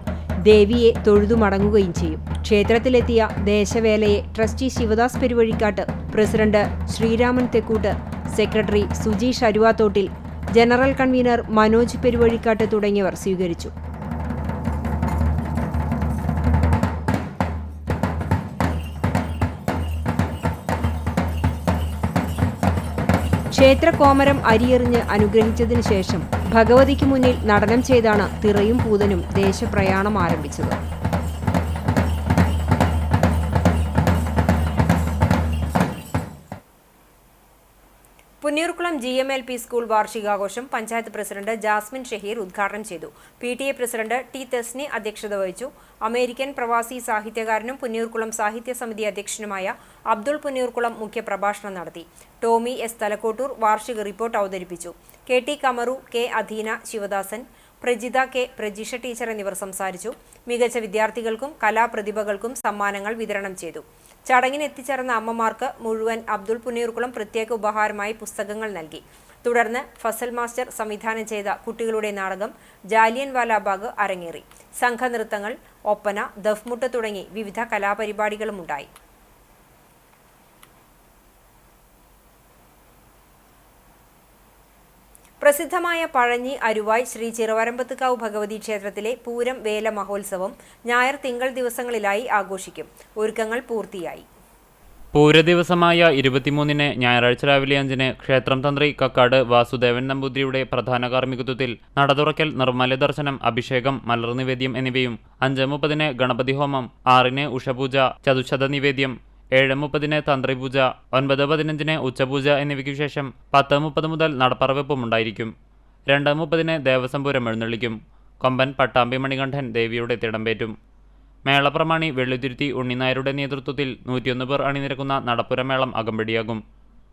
S6: ദേവിയെ തൊഴുതു മടങ്ങുകയും ചെയ്യും. ക്ഷേത്രത്തിലെത്തിയ ദേശവേലയെ trustee Sivadas Peruvazhikkattu, president Sreeraman Thekkoot, secretary Sujeesh Aruvathottil, general convener Manoj Peruvazhikkattu തുടങ്ങിയവർ സ്വീകരിച്ചു. ക്ഷേത്രകോമരം അരിയെറിഞ്ഞ് അനുഗ്രഹിച്ചതിനു ശേഷം ഭഗവതിക്ക് മുന്നിൽ നടനം ചെയ്താണ് തിറയും പൂതനും ദേശപ്രയാണം ആരംഭിച്ചത്.
S1: പുന്നയൂർക്കുളം GMLP സ്കൂൾ വാർഷികാഘോഷം പഞ്ചായത്ത് പ്രസിഡന്റ് ജാസ്മിൻ ഷഹീർ ഉദ്ഘാടനം ചെയ്തു. PTA president T. തെസ്നി അധ്യക്ഷത വഹിച്ചു. അമേരിക്കൻ പ്രവാസി സാഹിത്യകാരനും പുന്നയൂർക്കുളം സാഹിത്യ സമിതി അധ്യക്ഷനുമായ അബ്ദുൾ പുന്നയൂർക്കുളം മുഖ്യപ്രഭാഷണം നടത്തി. ടോമി S. തലക്കോട്ടൂർ വാർഷിക റിപ്പോർട്ട് അവതരിപ്പിച്ചു. KT കമറു, K. അധീന, ശിവദാസൻ, പ്രജിത K, പ്രജിഷ ടീച്ചർ എന്നിവർ സംസാരിച്ചു. മികച്ച വിദ്യാർത്ഥികൾക്കും കലാപ്രതിഭകൾക്കും സമ്മാനങ്ങൾ വിതരണം ചെയ്തു. ചടങ്ങിന് എത്തിച്ചേർന്ന അമ്മമാർക്ക് മുഴുവൻ അബ്ദുൾ പുന്നയൂർക്കുളം പ്രത്യേക ഉപഹാരമായി പുസ്തകങ്ങൾ നൽകി. തുടർന്ന് ഫസൽ മാസ്റ്റർ സംവിധാനം ചെയ്ത കുട്ടികളുടെ നാടകം ജാലിയൻ വാലാബാഗ് അരങ്ങേറി. സംഘനൃത്തങ്ങൾ, ഒപ്പന, ദഫ്മുട്ട് തുടങ്ങി വിവിധ കലാപരിപാടികളുമുണ്ടായി. പ്രസിദ്ധമായ പഴഞ്ഞി അരുവായ് ശ്രീ ചിറവരമ്പത്തുകാവ് ഭഗവതി ക്ഷേത്രത്തിലെ പൂരം വേല മഹോത്സവം ഞായർ തിങ്കൾ ദിവസങ്ങളിലായി ആഘോഷിക്കും. ഒരുക്കങ്ങൾ പൂർത്തിയായി.
S7: പൂരദിവസമായ 23-ന് ഞായറാഴ്ച രാവിലെ 5-ന് ക്ഷേത്രം തന്ത്രി കക്കാട് വാസുദേവൻ നമ്പൂതിരിയുടെ പ്രധാന കാർമ്മികത്വത്തിൽ നടതുറക്കൽ, നിർമ്മല ദർശനം, അഭിഷേകം, മലർനിവേദ്യം എന്നിവയും, 5:30-ന് ഗണപതി ഹോമം, 6-ന് ഉഷപൂജ, ചതുശത നിവേദ്യം, 7:30-ന് തന്ത്രിപൂജ, 9:15-ന് ഉച്ചപൂജ എന്നിവയ്ക്കു ശേഷം 10:30 മുതൽ നടപ്പറവെപ്പും ഉണ്ടായിരിക്കും. 2:30-ന് ദേവസംപൂരം എഴുന്നള്ളിക്കും. കൊമ്പൻ പട്ടാമ്പി മണികണ്ഠൻ ദേവിയുടെ തിടമ്പേറ്റും. മേളപ്രമാണി വെള്ളുതിരുത്തി ഉണ്ണിനായരുടെ നേതൃത്വത്തിൽ 101 പേർ അണിനിരക്കുന്ന നടപ്പുരമേളം അകമ്പടിയാകും.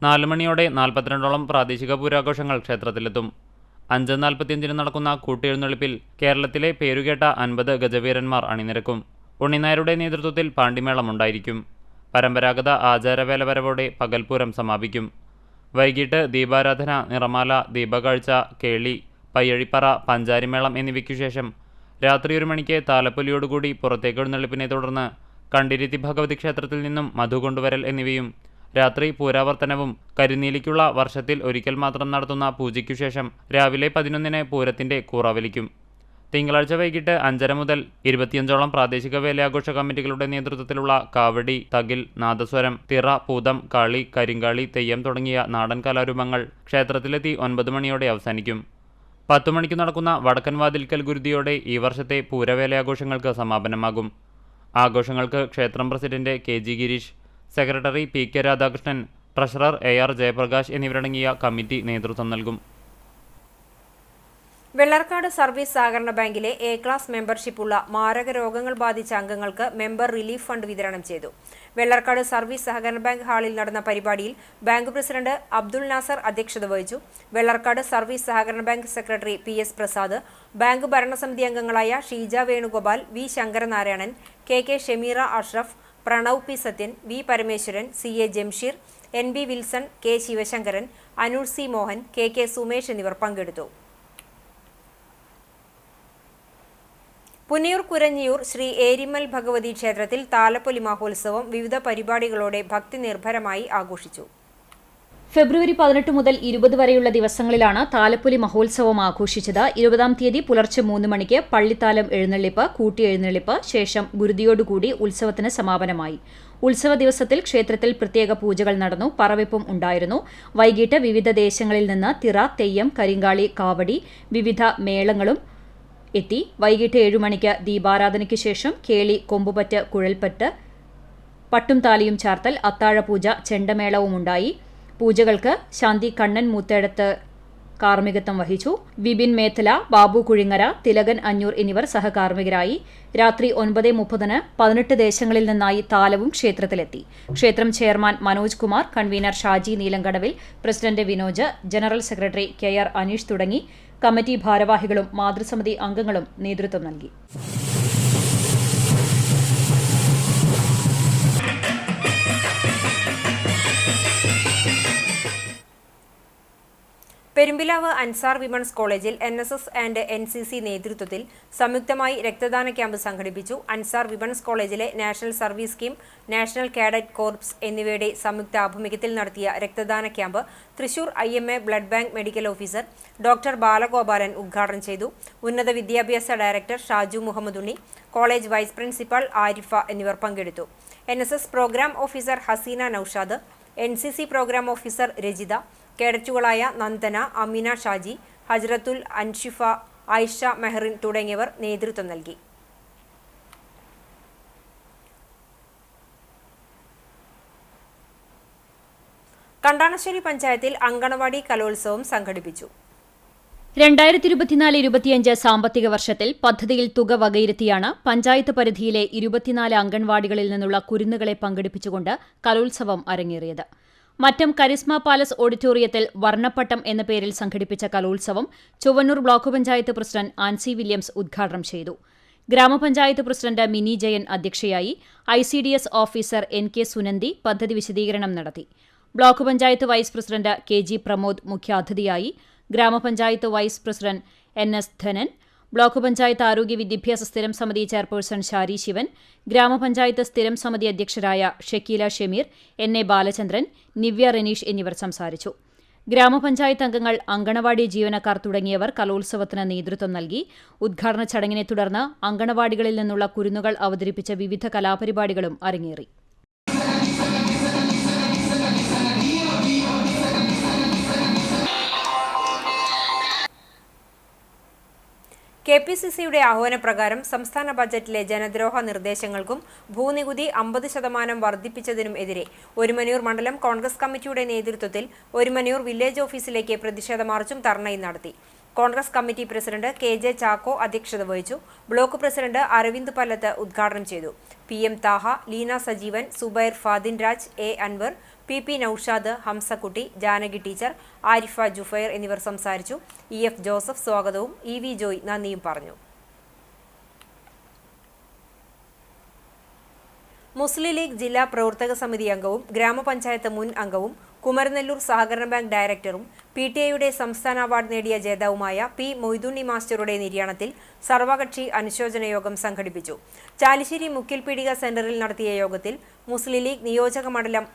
S7: 4 മണിയോടെ 42ഓളം പ്രാദേശിക പൂരാഘോഷങ്ങൾ ക്ഷേത്രത്തിലെത്തും. 5:45-ന് നടക്കുന്ന കൂട്ടിയെഴുന്നള്ളിപ്പിൽ കേരളത്തിലെ പേരുകേട്ട 50 ഗജവീരന്മാർ അണിനിരക്കും. ഉണ്ണിനായരുടെ നേതൃത്വത്തിൽ പാണ്ടിമേളം ഉണ്ടായിരിക്കും. പരമ്പരാഗത ആചാരവേലവരവോടെ പകൽപൂരം സമാപിക്കും. വൈകിട്ട് ദീപാരാധന, നിറമാല, ദീപകാഴ്ച, കേളി, പയ്യഴിപ്പറ, പഞ്ചാരിമേളം എന്നിവയ്ക്കു ശേഷം രാത്രി 1 മണിക്ക് താലപ്പൊലിയോടുകൂടി പുറത്തേക്ക് എഴുന്നള്ളിപ്പിനെ തുടർന്ന് കണ്ടിരുത്തി ഭഗവതി ക്ഷേത്രത്തിൽ നിന്നും മധു കൊണ്ടുവരൽ എന്നിവയും, രാത്രി പൂരാവർത്തനവും, കരിനീലിക്കുള്ള വർഷത്തിൽ ഒരിക്കൽ മാത്രം നടത്തുന്ന പൂജയ്ക്കു ശേഷം രാവിലെ 11-ന് പൂരത്തിന്റെ കൂറാവലിക്കും. തിങ്കളാഴ്ച വൈകിട്ട് 5:30 മുതൽ 25ഓളം പ്രാദേശിക വേലയാഘോഷ കമ്മിറ്റികളുടെ നേതൃത്വത്തിലുള്ള കാവടി, തകിൽ, നാദസ്വരം, തിറ, പൂതം, കാളി, കരിങ്കാളി, തെയ്യം തുടങ്ങിയ നാടൻ കലാരൂപങ്ങൾ ക്ഷേത്രത്തിലെത്തി 9 മണിയോടെ അവസാനിക്കും. 10 മണിക്ക് നടക്കുന്ന വടക്കൻ വാതിൽക്കൽ ഗുരുതിയോടെ ഈ വർഷത്തെ പൂരവേലയാഘോഷങ്ങൾക്ക് സമാപനമാകും. ആഘോഷങ്ങൾക്ക് ക്ഷേത്രം president KG Girish, secretary PK Radhakrishnan, treasurer AR Jayaprakash എന്നിവരടങ്ങിയ കമ്മിറ്റി നേതൃത്വം നൽകും.
S1: വെള്ളർക്കാട് സർവീസ് സഹകരണ ബാങ്കിലെ A ക്ലാസ് മെമ്പർഷിപ്പുള്ള മാരക രോഗങ്ങൾ ബാധിച്ച അംഗങ്ങൾക്ക് മെമ്പർ റിലീഫ് ഫണ്ട് വിതരണം ചെയ്തു. വെള്ളർക്കാട് സർവീസ് സഹകരണ ബാങ്ക് ഹാളിൽ നടന്ന പരിപാടിയിൽ ബാങ്ക് പ്രസിഡന്റ് അബ്ദുൾ നാസർ അധ്യക്ഷത വഹിച്ചു. വെള്ളർക്കാട് സർവീസ് സഹകരണ bank secretary PS Prasad, bank ഭരണസമിതി അംഗങ്ങളായ Sheeja Venugopal, V Sankaranarayanan, KK Shameera Ashraf, Pranav P Sathyan, V Parameswaran, CA Jamsheer, NB Wilson, K Sivasankaran, Anoor C Mohan, KK Sumesh എന്നിവർ പങ്കെടുത്തു. പുന്നിയൂർ കുരഞ്ഞിയൂർ ശ്രീ ഏരിമൽ ഭഗവതി ക്ഷേത്രത്തിൽ താലപ്പൊലി മഹോത്സവം വിവിധ പരിപാടികളോടെ ഭക്തിനിർഭരമായി ആഘോഷിച്ചു.
S2: ഫെബ്രുവരി 18 മുതൽ 20 വരെയുള്ള ദിവസങ്ങളിലാണ് താലപ്പൊലി മഹോത്സവം ആഘോഷിച്ചത്. 20-ാം തീയതി പുലർച്ചെ 3 മണിക്ക് പള്ളിത്താലം എഴുന്നള്ളിപ്പ്, കൂട്ടി എഴുന്നള്ളിപ്പ്, ശേഷം ഗുരുതിയോടുകൂടി ഉത്സവത്തിന് സമാപനമായി. ഉത്സവ ദിവസത്തിൽ ക്ഷേത്രത്തിൽ പ്രത്യേക പൂജകൾ നടന്നു. പറവെപ്പും ഉണ്ടായിരുന്നു. വൈകിട്ട് വിവിധ ദേശങ്ങളിൽ നിന്ന് തിറ, തെയ്യം, കരിങ്കാളി, കാവടി, വിവിധ മേളങ്ങളും എത്തി. വൈകിട്ട് 7 മണിക്ക് ദീപാരാധനയ്ക്ക് ശേഷം കേളി, കൊമ്പുപറ്റ്, കുഴൽപ്പറ്റ്, പട്ടും താലിയും ചാർത്തൽ, അത്താഴപൂജ, ചെണ്ടമേളവുമുണ്ടായി. പൂജകൾക്ക് ശാന്തി കണ്ണൻ മൂത്തേടത്ത് കാർമ്മികത്വം വഹിച്ചു. വിപിൻ മേത്തല, ബാബു കുഴിങ്ങര, തിലകൻ അഞ്ഞൂർ എന്നിവർ സഹകാർമ്മികരായി. രാത്രി 9:30 18 ദേശങ്ങളിൽ നിന്നായി താലവും ക്ഷേത്രത്തിലെത്തി. ക്ഷേത്രം chairman Manoj Kumar, convener Shaji Neelankadavil, president Vinoj, general secretary KR Aneesh തുടങ്ങി കമ്മിറ്റി ഭാരവാഹികളും മാതൃസമിതി അംഗങ്ങളും നേതൃത്വം നൽകി.
S1: പെരുമ്പിലാവ് അൻസാർ വിമൻസ് കോളേജിൽ NSS ആൻഡ് NCC നേതൃത്വത്തിൽ സംയുക്തമായി രക്തദാന ക്യാമ്പ് സംഘടിപ്പിച്ചു. അൻസാർ വിമൻസ് കോളേജിലെ national service scheme, national cadet corps എന്നിവയുടെ സംയുക്ത ആഭിമുഖ്യത്തിൽ നടത്തിയ രക്തദാന camp Thrissur IMA blood bank medical officer doctor Balagopalan ഉദ്ഘാടനം ചെയ്തു. ഉന്നത വിദ്യാഭ്യാസ director Shaju Muhammad Unni, college vice principal Arifa എന്നിവർ പങ്കെടുത്തു. NSS programme officer Haseena Noushad, NCC programme officer Rajitha, കേഡറ്റുകളായ നന്ദന, അമീന ഷാജി, ഹജ്രത്തുൽ അൻഷിഫ, ആയിഷ മെഹറിൻ തുടങ്ങിയവർ നേതൃത്വം നൽകി. കണ്ടാണശ്ശേരി പഞ്ചായത്തിൽ അങ്കണവാടി കലോത്സവം സംഘടിപ്പിച്ചു.
S2: 2024-25 സാമ്പത്തിക വർഷത്തിൽ പദ്ധതിയിൽ തുക വകയിരുത്തിയാണ് പഞ്ചായത്ത് പരിധിയിലെ 24 അംഗൻവാടികളിൽ നിന്നുള്ള കുരുന്നുകളെ പങ്കെടുപ്പിച്ചുകൊണ്ട് കലോത്സവം അരങ്ങേറിയത്. മറ്റം കരിസ്മ പാലസ് ഓഡിറ്റോറിയത്തിൽ വർണ്ണപ്പട്ടം എന്ന പേരിൽ സംഘടിപ്പിച്ച കലോത്സവം Chowwannur block panchayat president Ancy Williams ഉദ്ഘാടനം ചെയ്തു. ഗ്രാമപഞ്ചായത്ത് പ്രസിഡന്റ് മിനി ജയൻ അധ്യക്ഷയായി. ICDS ഓഫീസർ NK സുനന്ദി പദ്ധതി വിശദീകരണം നടത്തി. Block panchayat vice president KG Pramod മുഖ്യാതിഥിയായി. ഗ്രാമപഞ്ചായത്ത് vice president NS Dhanan, block panchayat ആരോഗ്യ വിദ്യാഭ്യാസ സ്ഥിരം സമിതി ചെയർപേഴ്സൺ ഷാരി ശിവൻ, ഗ്രാമപഞ്ചായത്ത് സ്ഥിരം സമിതി അധ്യക്ഷരായ ഷക്കീല ഷമീർ, NA ബാലചന്ദ്രൻ, നിവ്യ റെനീഷ് എന്നിവർ സംസാരിച്ചു. ഗ്രാമപഞ്ചായത്ത് അംഗങ്ങൾ, അങ്കണവാടി ജീവനക്കാർ തുടങ്ങിയവർ കലോത്സവത്തിന് നേതൃത്വം നൽകി. ഉദ്ഘാടന ചടങ്ങിനെ തുടർന്ന് അങ്കണവാടികളിൽ നിന്നുള്ള കുരുന്നുകൾ അവതരിപ്പിച്ച വിവിധ കലാപരിപാടികളും അരങ്ങേറി.
S1: KPCCയുടെ ആഹ്വാനപ്രകാരം സംസ്ഥാന ബജറ്റിലെ ജനദ്രോഹ നിർദ്ദേശങ്ങൾക്കും ഭൂനികുതി 50% വർദ്ധിപ്പിച്ചതിനും എതിരെ ഒരുമനൂർ മണ്ഡലം കോൺഗ്രസ് കമ്മിറ്റിയുടെ നേതൃത്വത്തിൽ ഒരുമനൂർ വില്ലേജ് ഓഫീസിലേക്ക് പ്രതിഷേധ മാർച്ചും ധർണയും നടത്തി. Congress committee president KJ Chacko അധ്യക്ഷത വഹിച്ചു. ബ്ലോക്ക് പ്രസിഡന്റ് അരവിന്ദ് പല്ലത്ത് ഉദ്ഘാടനം ചെയ്തു. PM Thaha, Leena Sajeevan, Subair Fadin Raj, A Anwar, PP Noushad, Hamsakutty, Janaki teacher, Arifa Jufair എന്നിവർ സംസാരിച്ചു. EF ജോസഫ് സ്വാഗതവും EV ജോയ് നന്ദിയും പറഞ്ഞു. മുസ്ലിം ലീഗ് ജില്ലാ പ്രവർത്തക സമിതി അംഗവും ഗ്രാമപഞ്ചായത്ത് മുൻ അംഗവും കുമരനെല്ലൂർ സഹകരണ ബാങ്ക് ഡയറക്ടറും PTAയുടെ സംസ്ഥാന അവാർഡ് നേടിയ ജേതാവുമായ P മൊയ്തുണ്ണി മാസ്റ്ററുടെ നിര്യാണത്തിൽ സർവകക്ഷി അനുശോചന യോഗം സംഘടിപ്പിച്ചു. ചാലിശ്ശേരി മുക്കിൽപീടിക സെന്ററിൽ നടത്തിയ യോഗത്തിൽ മുസ്ലിം ലീഗ് നിയോജക മണ്ഡലം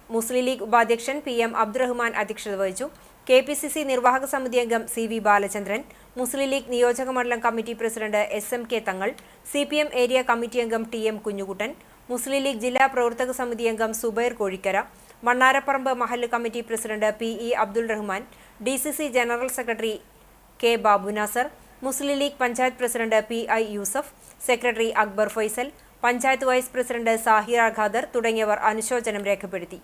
S1: മുസ്ലിം ലീഗ് ഉപാധ്യക്ഷൻ PM അബ്ദുറഹ്മാൻ അധ്യക്ഷത വഹിച്ചു. KPCC നിർവാഹക സമിതി അംഗം CV ബാലചന്ദ്രൻ, മുസ്ലിം ലീഗ് നിയോജക മണ്ഡലം committee president SMK Thangal, CPM area committee അംഗം TM കുഞ്ഞുകുട്ടൻ, മുസ്ലിം ലീഗ് ജില്ലാ പ്രവർത്തക സമിതി അംഗം സുബൈർ കോഴിക്കര, മണ്ണാരപ്പറമ്പ് മഹല്ല് committee president PE Abdul Rahman, DCC general secretary K Babu Nasar, Muslim League panchayat president PI Yusuf, secretary Akbar Faisal, panchayat vice president Sahira Khader തുടങ്ങിയവർ അനുശോചനം രേഖപ്പെടുത്തി.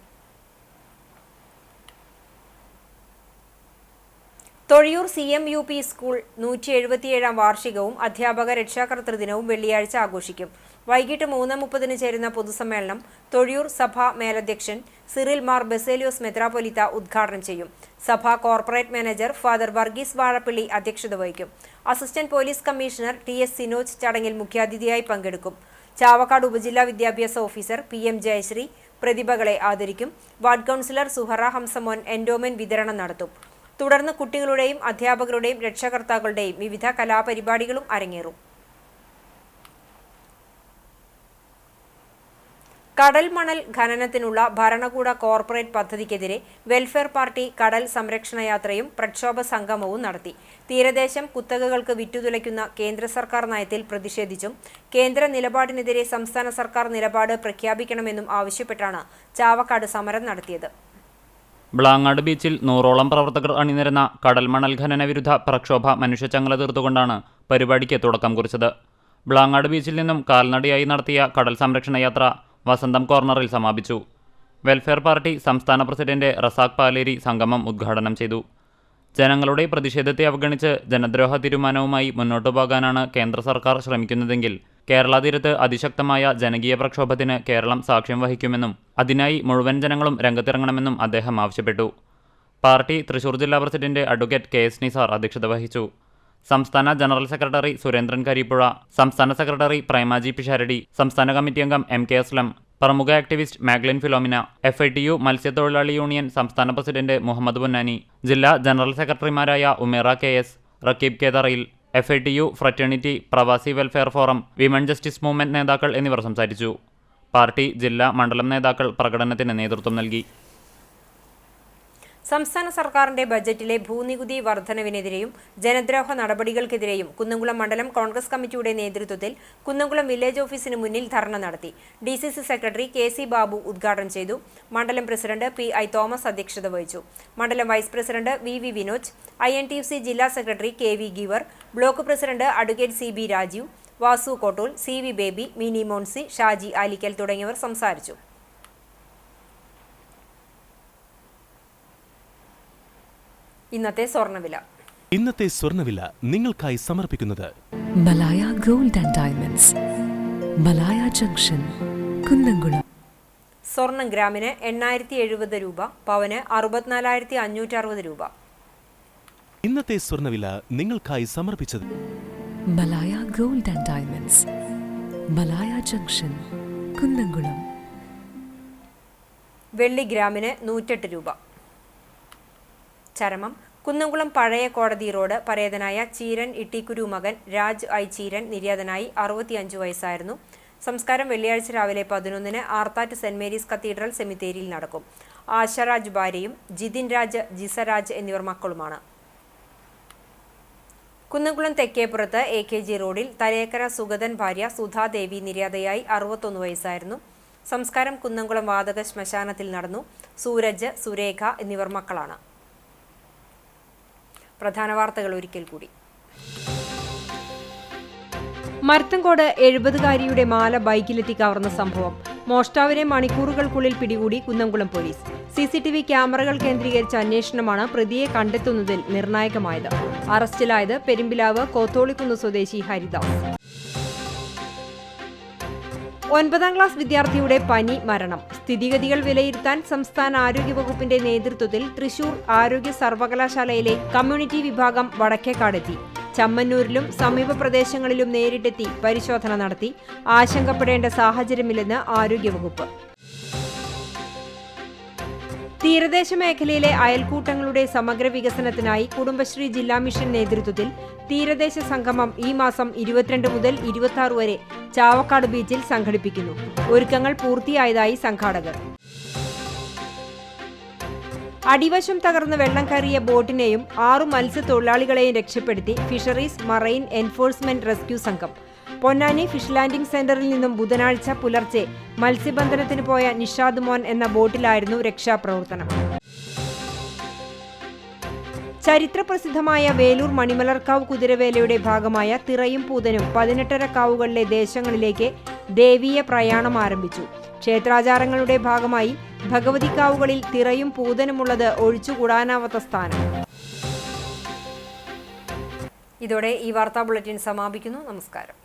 S1: തൊഴിയൂർ CMUP സ്കൂൾ 177-ാം വാർഷികവും അധ്യാപക രക്ഷാകർതൃ ദിനവും വെള്ളിയാഴ്ച ആഘോഷിക്കും. വൈകിട്ട് 3:30 ചേരുന്ന പൊതുസമ്മേളനം തൊഴിയൂർ സഭാ മേലധ്യക്ഷൻ സിറിൽ മാർ ബസേലിയോസ് മെത്രാപ്പൊലീത്ത ഉദ്ഘാടനം ചെയ്യും. സഭാ corporate manager father Varghese Vazhappally അധ്യക്ഷത വഹിക്കും. Assistant police commissioner TS Sinoj ചടങ്ങിൽ മുഖ്യാതിഥിയായി പങ്കെടുക്കും. ചാവക്കാട് ഉപജില്ലാ വിദ്യാഭ്യാസ ഓഫീസർ PM ജയശ്രീ പ്രതിഭകളെ ആദരിക്കും. വാർഡ് കൗൺസിലർ സുഹറ ഹംസമോൻ എൻഡോമെന്റ് വിതരണം നടത്തും. തുടർന്ന് കുട്ടികളുടെയും അധ്യാപകരുടെയും രക്ഷകർത്താക്കളുടെയും വിവിധ കലാപരിപാടികളും അരങ്ങേറും. കടൽ മണൽ ഖനനത്തിനുള്ള ഭരണകൂട കോർപ്പറേറ്റ് പദ്ധതിക്കെതിരെ വെൽഫെയർ പാർട്ടി കടൽ സംരക്ഷണ യാത്രയും പ്രക്ഷോഭ സംഗമവും നടത്തി. തീരദേശം കുത്തകകൾക്ക് വിറ്റുതുലയ്ക്കുന്ന കേന്ദ്ര സർക്കാർ നയത്തിൽ പ്രതിഷേധിച്ചും കേന്ദ്ര നിലപാടിനെതിരെ സംസ്ഥാന സർക്കാർ നിലപാട് പ്രഖ്യാപിക്കണമെന്നും ആവശ്യപ്പെട്ടാണ് ചാവക്കാട് സമരം നടത്തിയത്.
S7: ബ്ലാങ്ങാട് ബീച്ചിൽ 100ഓളം പ്രവർത്തകർ അണിനിരന്ന കടൽ മണൽ ഖനന വിരുദ്ധ പ്രക്ഷോഭ മനുഷ്യച്ചങ്ങല തീർത്തുകൊണ്ടാണ് പരിപാടിക്ക് തുടക്കം കുറിച്ചത്. ബ്ലാങ്ങാട് ബീച്ചിൽ നിന്നും കാൽനടയായി നടത്തിയ കടൽ സംരക്ഷണ യാത്ര വസന്തം കോർണറിൽ സമാപിച്ചു. വെൽഫെയർ പാർട്ടി സംസ്ഥാന പ്രസിഡന്റ് റസാഖ് പാലേരി സംഗമം ഉദ്ഘാടനം ചെയ്തു. ജനങ്ങളുടെ പ്രതിഷേധത്തെ അവഗണിച്ച് ജനദ്രോഹ തീരുമാനവുമായി മുന്നോട്ടു പോകാനാണ് കേന്ദ്ര സർക്കാർ ശ്രമിക്കുന്നതെങ്കിൽ കേരള തീരത്ത് അതിശക്തമായ ജനകീയ പ്രക്ഷോഭത്തിന് കേരളം സാക്ഷ്യം വഹിക്കുമെന്നും അതിനായി മുഴുവൻ ജനങ്ങളും രംഗത്തിറങ്ങണമെന്നും അദ്ദേഹം ആവശ്യപ്പെട്ടു. പാർട്ടി തൃശൂർ ജില്ലാ പ്രസിഡന്റ് അഡ്വക്കേറ്റ് KS നിസാർ അധ്യക്ഷത വഹിച്ചു. സംസ്ഥാന ജനറൽ സെക്രട്ടറി സുരേന്ദ്രൻ കരിപ്പുഴ, സംസ്ഥാന സെക്രട്ടറി പ്രേമാജി പിഷാരടി, സംസ്ഥാന കമ്മിറ്റി അംഗം MK അസ്ലം, പ്രമുഖ ആക്ടിവിസ്റ്റ് മാഗ്ലിൻ ഫിലോമിന, FITU മത്സ്യത്തൊഴിലാളി യൂണിയൻ സംസ്ഥാന പ്രസിഡന്റ് മുഹമ്മദ് പൊന്നാനി, ജില്ലാ ജനറൽ സെക്രട്ടറിമാരായ ഉമേറ KS, റക്കീബ് കേദറയിൽ, FITU fraternity, Pravasi welfare forum, women justice movement നേതാക്കൾ എന്നിവർ സംസാരിച്ചു. പാർട്ടി ജില്ലാ മണ്ഡലം നേതാക്കൾ പ്രകടനത്തിന് നേതൃത്വം നൽകി.
S1: സംസ്ഥാന സർക്കാരിന്റെ ബജറ്റിലെ ഭൂനികുതി വർധനവിനെതിരെയും ജനദ്രോഹ നടപടികൾക്കെതിരെയും കുന്നംകുളം മണ്ഡലം കോൺഗ്രസ് കമ്മിറ്റിയുടെ നേതൃത്വത്തിൽ കുന്നംകുളം വില്ലേജ് ഓഫീസിന് മുന്നിൽ ധർണ നടത്തി. DCC സെക്രട്ടറി KC ബാബു ഉദ്ഘാടനം ചെയ്തു. മണ്ഡലം പ്രസിഡന്റ് PI തോമസ് അധ്യക്ഷത വഹിച്ചു. മണ്ഡലം vice president VV Vinoj, INTUC ജില്ലാ secretary KV Geevar, block president advocate CB Rajeev, Vasu Kottool, CV Baby, Mini Moncy, Shaji Alikkal തുടങ്ങിയവർ സംസാരിച്ചു. ഇന്നത്തെ സ്വർണ്ണവില
S11: നിങ്ങൾക്കായി സമർപ്പിക്കുന്നത്
S12: Malaya gold and diamonds, Malaya junction, Kunnamkulam.
S1: സ്വർണം ഗ്രാമിന് 8070 രൂപ, പവന് 64,560 രൂപ.
S11: ഇന്നത്തെ സ്വർണ്ണവില നിങ്ങൾക്കായി സമർപ്പിച്ചത്
S12: Malaya gold and diamonds, Malaya junction, Kunnamkulam.
S1: വെള്ളി ഗ്രാമിന് 108 രൂപ. ചരമം കുന്നംകുളം പഴയ കോടതി റോഡ് പരേതനായ ചീരൻ ഇട്ടിക്കുരു മകൻ രാജ് ഐ ചീരൻ നിര്യാതനായി 65 വയസ്സായിരുന്നു. സംസ്കാരം വെള്ളിയാഴ്ച രാവിലെ 11-ന് ആർത്താറ്റ് സെന്റ് മേരീസ് കത്തീഡ്രൽ സെമിത്തേരിയിൽ നടക്കും. ആശരാജ് ഭാര്യയും ജിതിൻ രാജ്, ജിസരാജ് എന്നിവർ മക്കളുമാണ്. കുന്നംകുളം തെക്കേപ്പുറത്ത് AKG റോഡിൽ തലേക്കര സുഗതൻ ഭാര്യ സുധാദേവി നിര്യാതയായി 61 വയസ്സായിരുന്നു. സംസ്കാരം കുന്നംകുളം വാതക ശ്മശാനത്തിൽ നടന്നു. സൂരജ്, സുരേഖ എന്നിവർ മക്കളാണ്. പ്രധാന വാർത്തകൾ ഒരിക്കൽ കൂടി.
S6: മരത്തങ്കോട് 70-കാരിയുടെ മാല ബൈക്കിലെത്തി കവർന്ന സംഭവം. മോഷ്ടാവിനെ മണിക്കൂറുകൾക്കുള്ളിൽ പിടികൂടി കുന്നംകുളം പോലീസ്. CCTV ക്യാമറകൾ കേന്ദ്രീകരിച്ച അന്വേഷണമാണ് പ്രതിയെ കണ്ടെത്തുന്നതിൽ നിർണായകമായത്. അറസ്റ്റിലായത് പെരുമ്പിലാവ് കോത്തോളിക്കുന്ന് സ്വദേശി ഹരിദാസ്. 9ാം ക്ലാസ് വിദ്യാർത്ഥിയുടെ പനി മരണം. സ്ഥിതിഗതികൾ വിലയിരുത്താൻ സംസ്ഥാന ആരോഗ്യവകുപ്പിന്റെ നേതൃത്വത്തിൽ തൃശൂർ ആരോഗ്യ സർവകലാശാലയിലെ കമ്മ്യൂണിറ്റി വിഭാഗം വടക്കേക്കാടെത്തി. ചമ്മന്നൂരിലും സമീപ പ്രദേശങ്ങളിലും നേരിട്ടെത്തി പരിശോധന നടത്തി. ആശങ്കപ്പെടേണ്ട സാഹചര്യമില്ലെന്ന് ആരോഗ്യവകുപ്പ്. തീരദേശ മേഖലയിലെ അയൽക്കൂട്ടങ്ങളുടെ സമഗ്ര വികസനത്തിനായി കുടുംബശ്രീ ജില്ലാ മിഷൻ നേതൃത്വത്തിൽ തീരദേശ സംഗമം ഈ മാസം 22 മുതൽ 26 വരെ ചാവക്കാട് ബീച്ചിൽ സംഘടിപ്പിക്കുന്നു. ഒരുക്കങ്ങൾ പൂർത്തിയായതായി സംഘാടകർ. അടിവശം തകർന്ന് വെള്ളം കയറിയ ബോട്ടിനെയും 6 മത്സ്യത്തൊഴിലാളികളെയും രക്ഷപ്പെടുത്തി ഫിഷറീസ് മറൈൻ എൻഫോഴ്സ്മെന്റ് റെസ്ക്യൂ സംഘം. പൊന്നാനി ഫിഷ് ലാൻഡിംഗ് സെന്ററിൽ നിന്നും ബുധനാഴ്ച പുലർച്ചെ മത്സ്യബന്ധനത്തിന് പോയ നിഷാദ് മോൻ എന്ന ബോട്ടിലായിരുന്നു രക്ഷാപ്രവർത്തനം. ചരിത്രപ്രസിദ്ധമായ വേലൂർ മണിമലർക്കാവ് കുതിരവേലയുടെ ഭാഗമായ തിറയും പൂതനും 18 കാവുകളിലെ ദേശങ്ങളിലേക്ക് ദേവീയ പ്രയാണം ആരംഭിച്ചു. ക്ഷേത്രാചാരങ്ങളുടെ ഭാഗമായി ഭഗവതിക്കാവുകളിൽ തിറയും പൂതനുമുള്ളത് ഒഴിച്ചുകൂടാനാവാത്ത സ്ഥാനം.
S1: ഇതോടെ ഈ വാർത്താ ബുള്ളറ്റിൻ സമാപിക്കുന്നു. നമസ്കാരം.